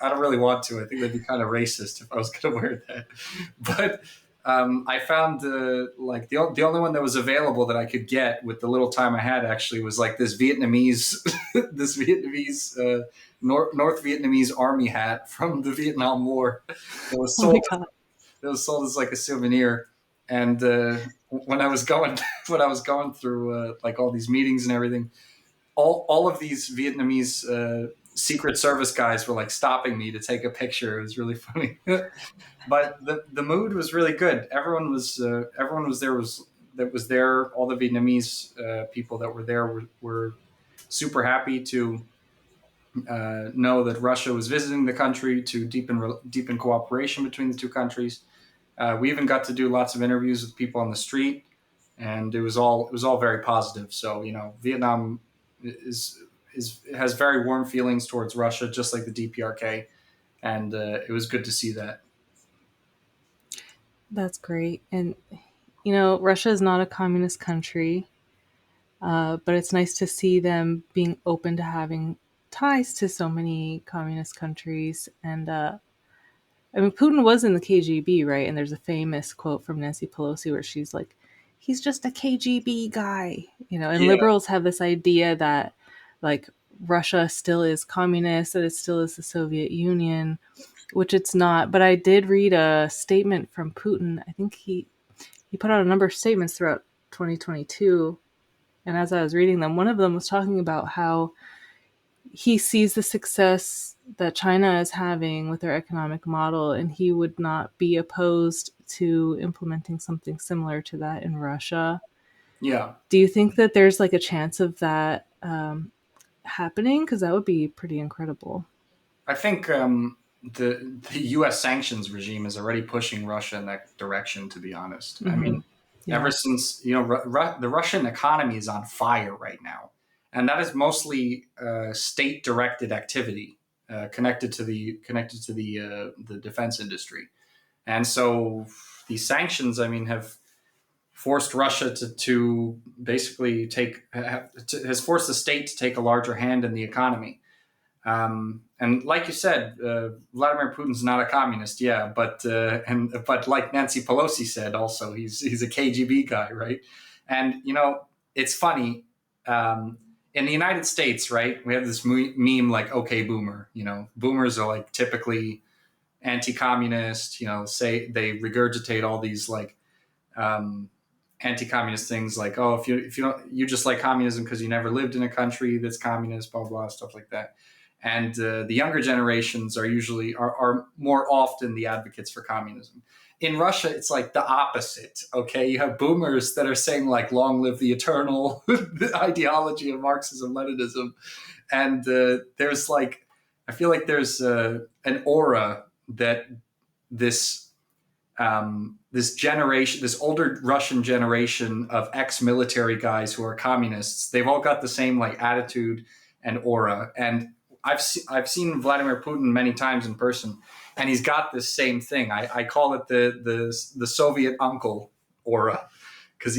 I don't really want to. I think that'd be kind of racist if I was gonna wear that. But I found the only one that was available that I could get with the little time I had actually was like this Vietnamese North Vietnamese army hat from the Vietnam War that was Oh my sold god. it was sold as like a souvenir. And when I was going through like all these meetings and everything, all of these Vietnamese Secret Service guys were like stopping me to take a picture. It was really funny. But the mood was really good. Everyone was there was that was there. All the Vietnamese people that were there were super happy to know that Russia was visiting the country to deepen cooperation between the two countries. We even got to do lots of interviews with people on the street, and it was all very positive. So Vietnam is has very warm feelings towards Russia, just like the DPRK, and it was good to see that. That's great. And, Russia is not a communist country, but it's nice to see them being open to having ties to so many communist countries. And, I mean, Putin was in the KGB, right? And there's a famous quote from Nancy Pelosi where she's like, he's just a KGB guy, and Yeah, liberals have this idea that, like, Russia still is communist, that it still is the Soviet Union, which it's not. But I did read a statement from Putin. I think he put out a number of statements throughout 2022. And as I was reading them, one of them was talking about how he sees the success that China is having with their economic model, and he would not be opposed to implementing something similar to that in Russia. yeah. Do you think that there's like a chance of that happening? Because that would be pretty incredible. I think the U.S. sanctions regime is already pushing Russia in that direction. To be honest, I Mm-hmm. mean, ever Yeah. since the Russian economy is on fire right now, and that is mostly state-directed activity connected to the defense industry, and so these sanctions, I mean, have forced Russia to basically has forced the state to take a larger hand in the economy. And like you said, Vladimir Putin's not a communist, yeah, but like Nancy Pelosi said, also he's a KGB guy, right? And it's funny. In the United States, right, we have this meme like "Okay, Boomer." Boomers are like typically anti-communist. Say they regurgitate all these like um, anti-communist things, like, oh, if you don't, you just like communism because you never lived in a country that's communist, blah blah, stuff like that. And the younger generations are more often the advocates for communism. In Russia, it's like the opposite. Okay, you have boomers that are saying like "Long live the eternal" the ideology of Marxism, Leninism, and there's like I feel like there's an aura that this this generation, this older Russian generation of ex-military guys who are communists, they've all got the same like attitude and aura. And I've seen Vladimir Putin many times in person, and he's got this same thing. I call it the Soviet uncle aura, because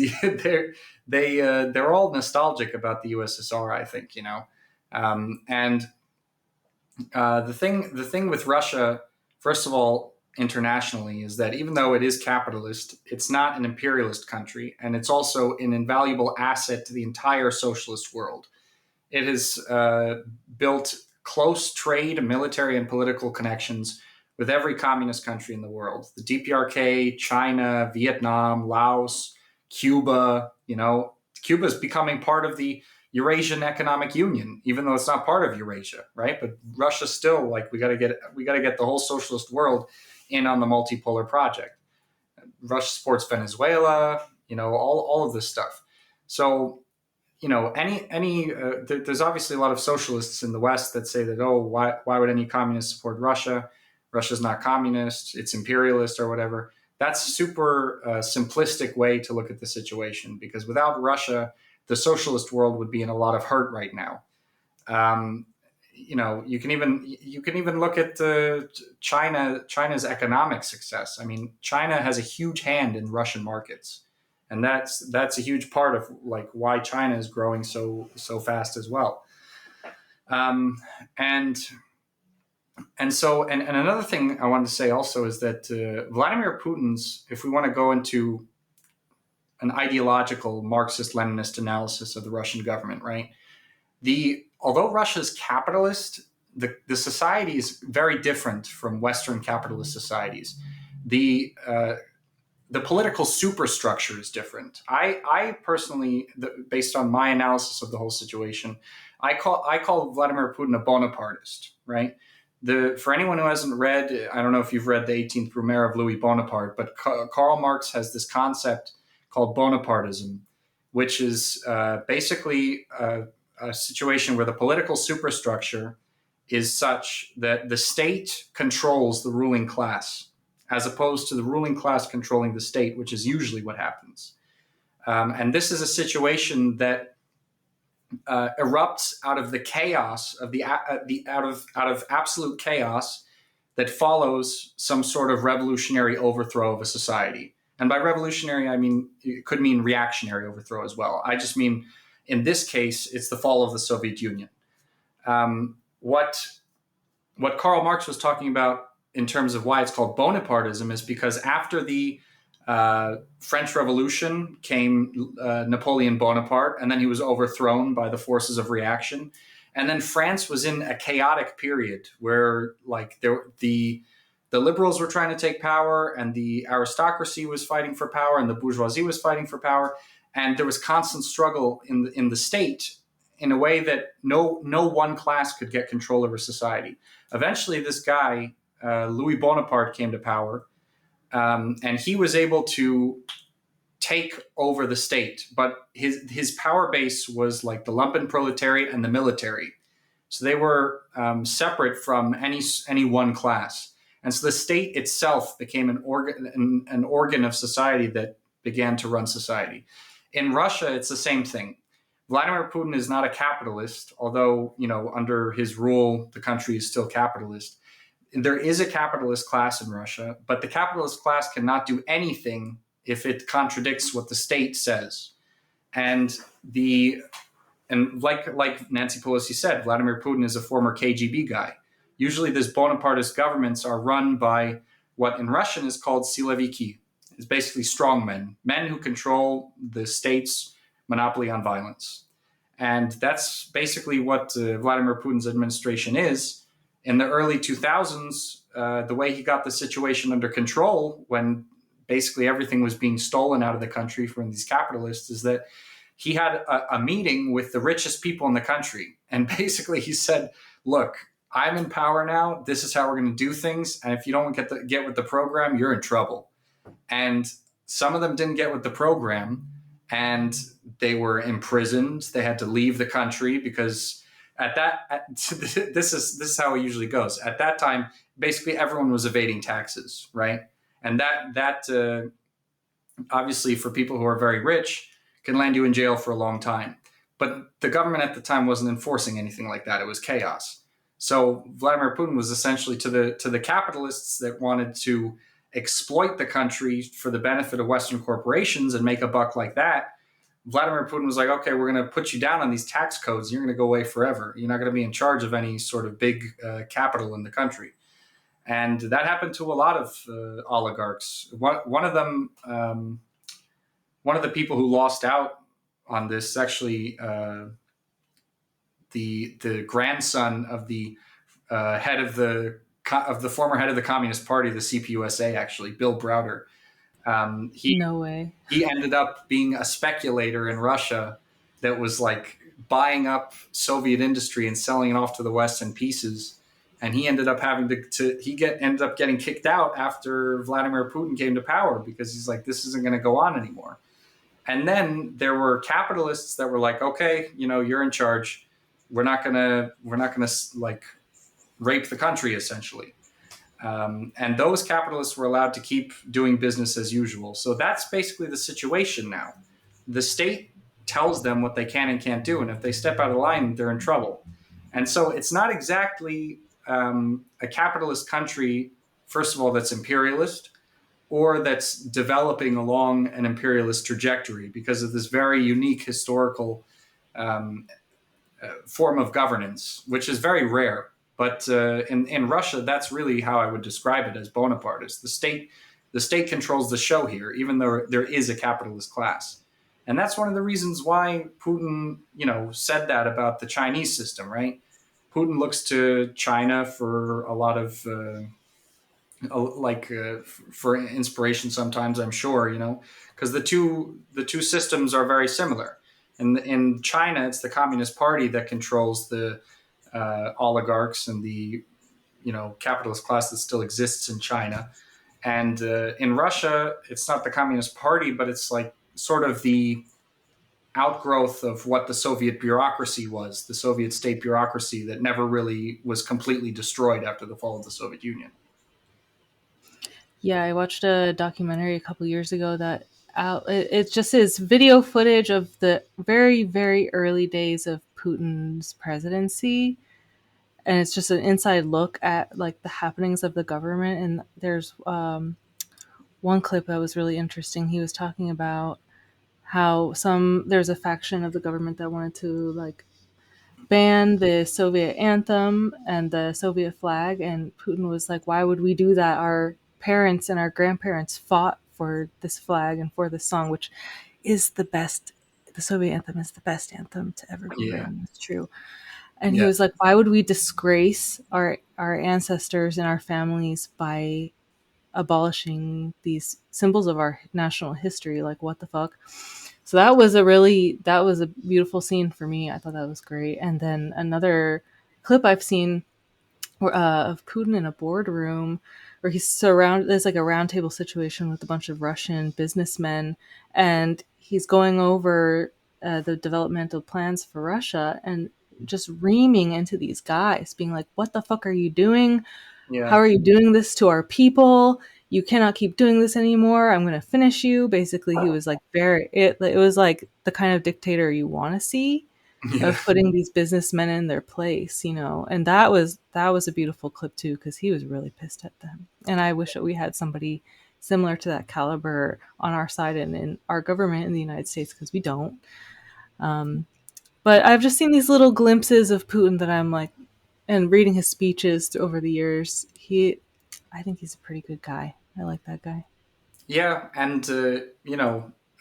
they're all nostalgic about the USSR. I think and the thing with Russia, first of all, internationally, is that even though it is capitalist, it's not an imperialist country, and it's also an invaluable asset to the entire socialist world. It has built close trade, military, and political connections with every communist country in the world: the DPRK, China, Vietnam, Laos, Cuba. Cuba is becoming part of the Eurasian Economic Union, even though it's not part of Eurasia, right? But Russia still, like, we got to get the whole socialist world in on the multipolar project. Russia supports Venezuela, all of this stuff. So there's obviously a lot of socialists in the West that say that, oh, why would any communist support Russia? Russia's not communist, it's imperialist or whatever. That's a super simplistic way to look at the situation, because without Russia, the socialist world would be in a lot of hurt right now. Um, you can even look at China's economic success. I mean, China has a huge hand in Russian markets, and that's a huge part of like why China is growing so fast as well. Um, and and another thing I wanted to say also is that Vladimir Putin's, if we want to go into an ideological Marxist-Leninist analysis of the Russian government, right? Although Russia's capitalist, the society is very different from Western capitalist societies. The political superstructure is different. I personally, based on my analysis of the whole situation, I call Vladimir Putin a Bonapartist, right? For anyone who hasn't read, I don't know if you've read the 18th Brumaire of Louis Bonaparte, but Karl Marx has this concept called Bonapartism, which is basically a situation where the political superstructure is such that the state controls the ruling class, as opposed to the ruling class controlling the state, which is usually what happens. And this is a situation that erupts out of the chaos of out of absolute chaos that follows some sort of revolutionary overthrow of a society. And by revolutionary, I mean it could mean reactionary overthrow as well. I just mean in this case, it's the fall of the Soviet Union. What Karl Marx was talking about in terms of why it's called Bonapartism is because after the French Revolution came Napoleon Bonaparte, and then he was overthrown by the forces of reaction. And then France was in a chaotic period where, like, the liberals were trying to take power, and the aristocracy was fighting for power, and the bourgeoisie was fighting for power, and there was constant struggle in the state in a way that no one class could get control over society. Eventually, this guy Louis Bonaparte came to power. And he was able to take over the state, but his power base was like the lumpen proletariat and the military, so they were separate from any one class, and so the state itself became an organ of society that began to run society. In Russia, it's the same thing. Vladimir Putin is not a capitalist, although under his rule the country is still capitalist. There is a capitalist class in Russia, but the capitalist class cannot do anything if it contradicts what the state says. And like Nancy Pelosi said, Vladimir Putin is a former KGB guy. Usually these Bonapartist governments are run by what in Russian is called siloviki. It's basically strongmen, men who control the state's monopoly on violence. And that's basically what Vladimir Putin's administration is. In the early 2000s, the way he got the situation under control when basically everything was being stolen out of the country from these capitalists is that he had a meeting with the richest people in the country. And basically he said, look, I'm in power now. This is how we're going to do things. And if you don't get with the program, you're in trouble. And some of them didn't get with the program, and they were imprisoned. They had to leave the country because this is how it usually goes. At that time, basically everyone was evading taxes, right? And that obviously for people who are very rich can land you in jail for a long time. But the government at the time wasn't enforcing anything like that. It was chaos. So Vladimir Putin was essentially to the capitalists that wanted to exploit the country for the benefit of Western corporations and make a buck like that. Vladimir Putin was like, okay, we're going to put you down on these tax codes. You're going to go away forever. You're not going to be in charge of any sort of big capital in the country. And that happened to a lot of oligarchs. One of them, one of the people who lost out on this, actually, the grandson of the head of the former head of the Communist Party, the CPUSA, actually, Bill Browder. No way. He ended up being a speculator in Russia that was like buying up Soviet industry and selling it off to the West in pieces. And he ended up having ended up getting kicked out after Vladimir Putin came to power because he's like, this isn't going to go on anymore. And then there were capitalists that were like, okay, you're in charge. We're not gonna like rape the country, essentially. And those capitalists were allowed to keep doing business as usual. So that's basically the situation now. The state tells them what they can and can't do, and if they step out of line, they're in trouble. And so it's not exactly a capitalist country, first of all, that's imperialist, or that's developing along an imperialist trajectory because of this very unique historical form of governance, which is very rare. But in Russia, that's really how I would describe it as Bonapartist. The state controls the show here, even though there is a capitalist class. And that's one of the reasons why Putin, said that about the Chinese system, right? Putin looks to China for a lot of, for inspiration sometimes, I'm sure, because the two systems are very similar. And in China, it's the Communist Party that controls the oligarchs and the capitalist class that still exists in China. And in Russia, it's not the Communist Party, but it's like sort of the outgrowth of what the Soviet bureaucracy was, the Soviet state bureaucracy that never really was completely destroyed after the fall of the Soviet Union. Yeah, I watched a documentary a couple years ago that it just is video footage of the very, very early days of Putin's presidency. And it's just an inside look at like the happenings of the government. And there's one clip that was really interesting. He was talking about how there's a faction of the government that wanted to like ban the Soviet anthem and the Soviet flag. And Putin was like, why would we do that? Our parents and our grandparents fought for this flag and for this song, which is the best. The Soviet anthem is the best anthem to ever be Yeah, written. It's true. And he yeah, was like, why would we disgrace our ancestors and our families by abolishing these symbols of our national history? Like, what the fuck? So that was a beautiful scene for me. I thought that was great. And then another clip I've seen of Putin in a boardroom where he's surrounded. There's like a roundtable situation with a bunch of Russian businessmen, and he's going over the developmental plans for Russia and just reaming into these guys, being like, "What the fuck are you doing? How yeah, are you doing this to our people? You cannot keep doing this anymore. I'm going to finish you." Basically, he was like it was like the kind of dictator you want to see, yeah, of putting these businessmen in their place, and that was a beautiful clip too, because he was really pissed at them. And I wish that we had somebody similar to that caliber on our side and in our government in the United States, because we don't. Um, but I've just seen these little glimpses of Putin that I'm like, and reading his speeches over the years, I think he's a pretty good guy. I like that guy. yeah. And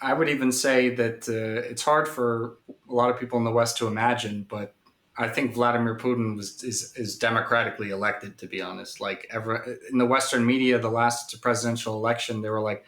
I would even say that it's hard for a lot of people in the West to imagine, but I think Vladimir Putin is democratically elected. To be honest, like ever in the Western media, the last presidential election, they were like,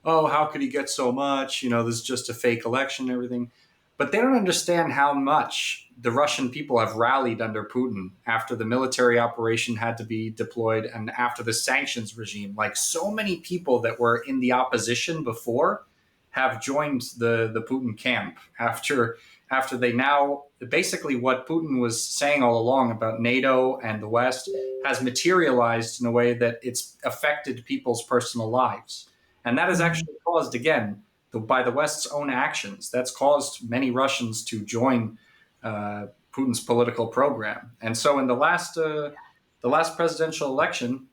oh, how could he get so much? This is just a fake election and everything. But they don't understand how much the Russian people have rallied under Putin after the military operation had to be deployed and after the sanctions regime. Like so many people that were in the opposition before have joined the Putin camp after they now basically what Putin was saying all along about NATO and the West has materialized in a way that it's affected people's personal lives. And that has Mhm. actually caused, again, by the West's own actions, that's caused many Russians to join Putin's political program. And so, in the last presidential election,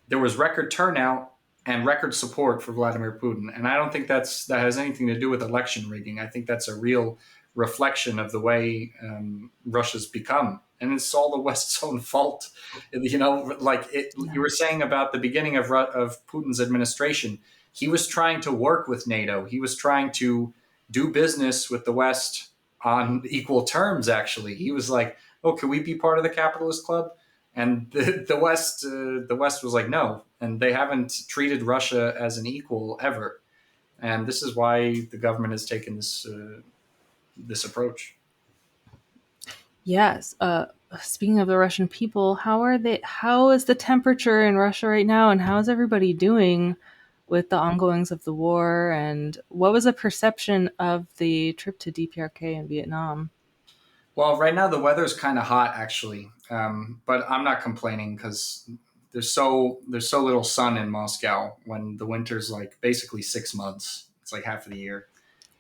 there was record turnout and record support for Vladimir Putin. And I don't think that has anything to do with election rigging. I think that's a real reflection of the way Russia's become. And it's all the West's own fault. You were saying about the beginning of Putin's administration, he was trying to work with NATO. He was trying to do business with the West on equal terms, actually. He was like, oh, can we be part of the capitalist club? And the West was like, no, and they haven't treated Russia as an equal ever. And this is why the government has taken this approach. Yes. Speaking of the Russian people, how are they? How is the temperature in Russia right now, and how is everybody doing with the ongoings of the war? And what was the perception of the trip to DPRK in Vietnam? Well, right now the weather's kind of hot, actually, but I'm not complaining because there's so little sun in Moscow when the winter's like basically 6 months. It's like half of the year,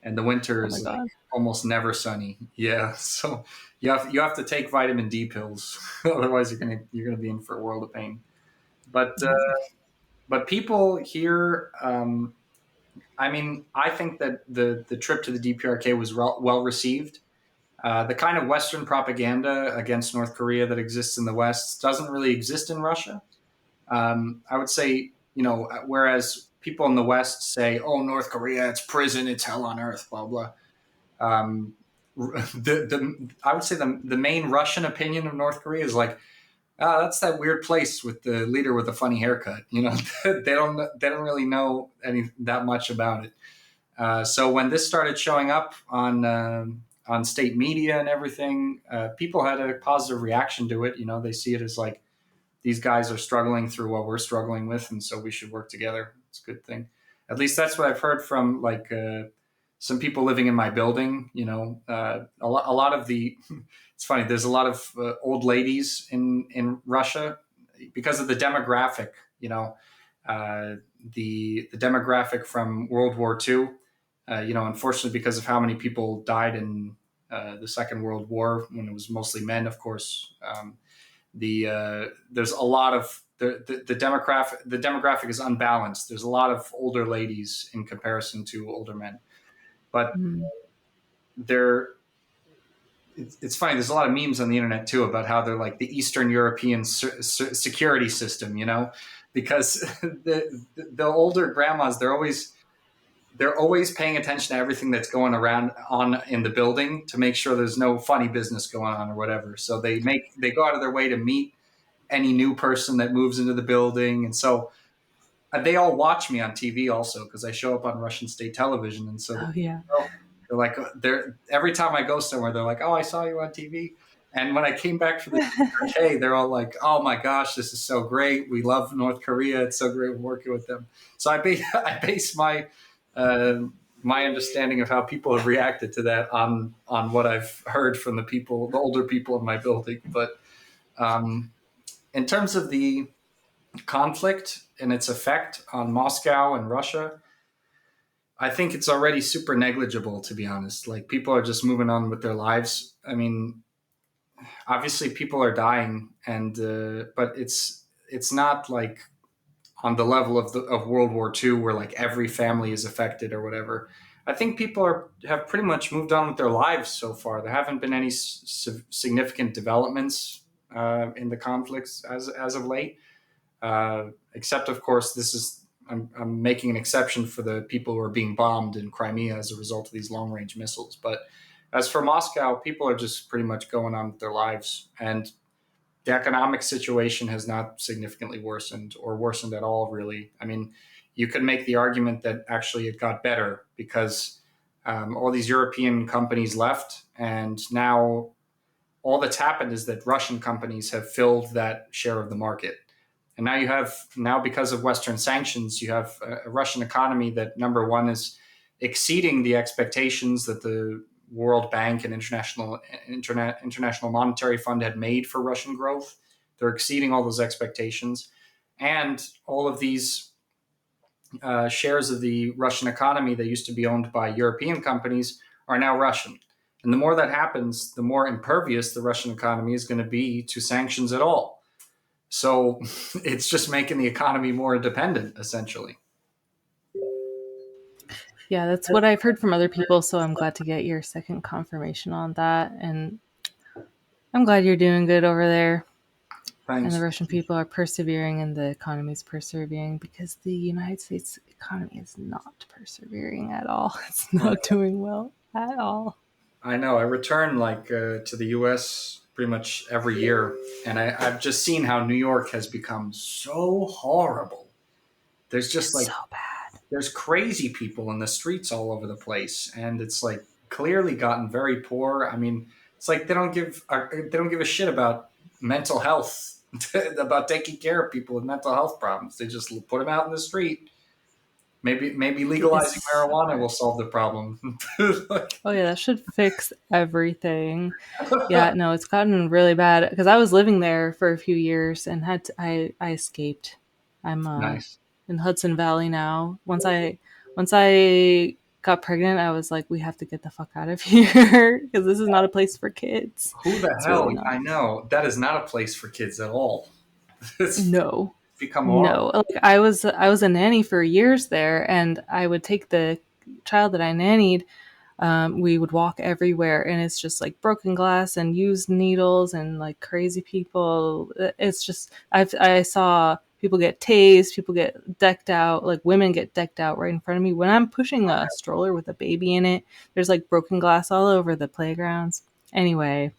and the winter Oh my is like god! almost never sunny. Yeah, so you have to take vitamin D pills, otherwise you're gonna be in for a world of pain. But uh, Yeah. but people here, I mean, I think that the trip to the DPRK was well received. The kind of Western propaganda against North Korea that exists in the West doesn't really exist in Russia. I would say, whereas people in the West say, "Oh, North Korea, it's prison, it's hell on earth," blah blah. Um, I would say the main Russian opinion of North Korea is like, ah, that's that weird place with the leader with a funny haircut. They don't really know that much about it. So when this started showing up on state media and everything, people had a positive reaction to it. You know, they see it as like these guys are struggling through what we're struggling with, and so we should work together. It's a good thing. At least that's what I've heard from like some people living in my building. You know, a lot of the it's funny. There's a lot of old ladies in Russia because of the demographic. You know, the demographic from World War II. You know, unfortunately, because of how many people died in the Second World War, when it was mostly men, of course. There's a lot of the demographic is unbalanced. There's a lot of older ladies in comparison to older men, but Mm. they're it's funny. There's a lot of memes on the internet too about how they're like the Eastern European security system, you know, because the older grandmas they're always paying attention to everything that's going around on in the building to make sure there's no funny business going on or whatever. So they go out of their way to meet any new person that moves into the building, and so they all watch me on TV also because I show up on Russian state television, and so Oh yeah. they're like they're every time I go somewhere they're like, oh, I saw you on TV. And when I came back for the DPRK, they're all like, "Oh my gosh, this is so great! We love North Korea. It's so great working with them." So I base uh, my understanding of how people have reacted to that on what I've heard from the older people in my building. But um, in terms of the conflict and its effect on Moscow and Russia, I think it's already super negligible, to be honest. Like people are just moving on with their lives. I mean, obviously people are dying, and but it's not like on the level of World War II, where like every family is affected or whatever. I think people have pretty much moved on with their lives so far. There haven't been any significant developments in the conflicts as of late. Except, of course, I'm making an exception for the people who are being bombed in Crimea as a result of these long range missiles. But as for Moscow, people are just pretty much going on with their lives, and the economic situation has not significantly worsened or worsened at all. Really, I mean, you could make the argument that actually it got better because all these European companies left, and now all that's happened is that Russian companies have filled that share of the market. And now because of Western sanctions, you have a Russian economy that, number one, is exceeding the expectations that the World Bank and International Monetary Fund had made for Russian growth. They're exceeding all those expectations, and all of these shares of the Russian economy that used to be owned by European companies are now Russian. And the more that happens, the more impervious the Russian economy is going to be to sanctions at all. So it's just making the economy more independent, essentially. Yeah, that's what I've heard from other people, so I'm glad to get your second confirmation on that. And I'm glad you're doing good over there. And the Thanks. Russian people are persevering and the economy is persevering because the United States economy is not persevering at all. It's not doing well at all. I know. I return like to the U.S. pretty much every year, and I've just seen how New York has become so horrible. There's just It's so like bad. there's crazy people in the streets all over the place, and it's like clearly gotten very poor. I mean, it's like they don't give a shit about mental health, about taking care of people with mental health problems. They just put them out in the street. Maybe legalizing It's so marijuana bad. will solve the problem. Like, Oh yeah, that should fix everything. Yeah, no, it's gotten really bad because I was living there for a few years and I escaped. I'm nice. in Hudson Valley now. Once I got pregnant, I was like, we have to get the fuck out of here because this is not a place for kids. Who the It's hell? really not. I know that is not a place for kids at all. It's No, become no. horrible. Like I was a nanny for years there, and I would take the child that I nannied. We would walk everywhere, and it's just like broken glass and used needles and like crazy people. It's just I saw people get tased, people get decked out, like women get decked out right in front of me when I'm pushing a stroller with a baby in it. There's like broken glass all over the playgrounds. Anyway,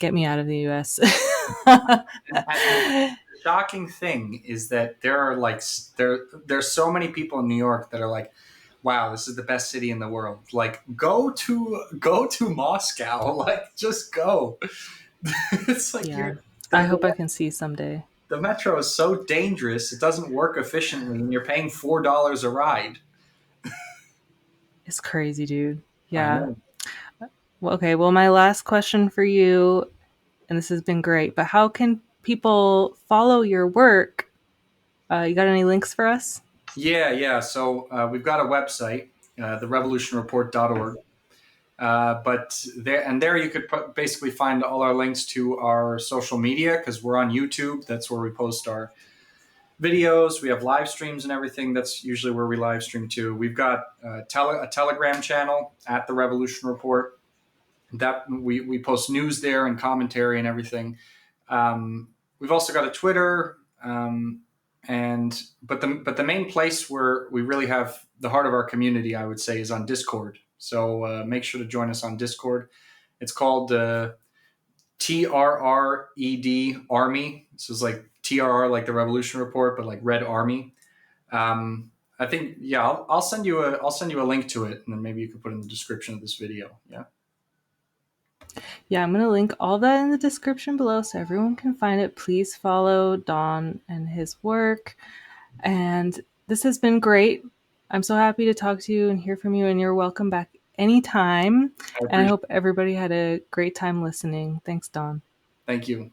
get me out of the U.S. And the shocking thing is that there are like there's so many people in New York that are like, wow, this is the best city in the world. Like, go to Moscow. Like, just go. It's like Yeah. you're I the, hope I the can see someday. the metro is so dangerous. It doesn't work efficiently, and you're paying $4 a ride. It's crazy, dude. I Yeah. know. Well, okay. Well, my last question for you, and this has been great, but how can people follow your work? You got any links for us? Yeah, yeah. So we've got a website, therevolutionreport.org. But there you could basically find all our links to our social media because we're on YouTube. That's where we post our videos. We have live streams and everything. That's usually where we live stream too. We've got a Telegram channel at the Revolution Report that we post news there and commentary and everything. We've also got a Twitter, and but the main place where we really have the heart of our community, I would say, is on Discord. So make sure to join us on Discord. It's called TRRED Army. This is like TRR, like the Revolution Report, but like Red Army. I think yeah, I'll send you a link to it, and then maybe you can put it in the description of this video. Yeah. Yeah, I'm going to link all that in the description below so everyone can find it. Please follow Don and his work. And this has been great. I'm so happy to talk to you and hear from you, and you're welcome back anytime. I And I appreciate hope everybody had a great time listening. Thanks, Don. Thank you.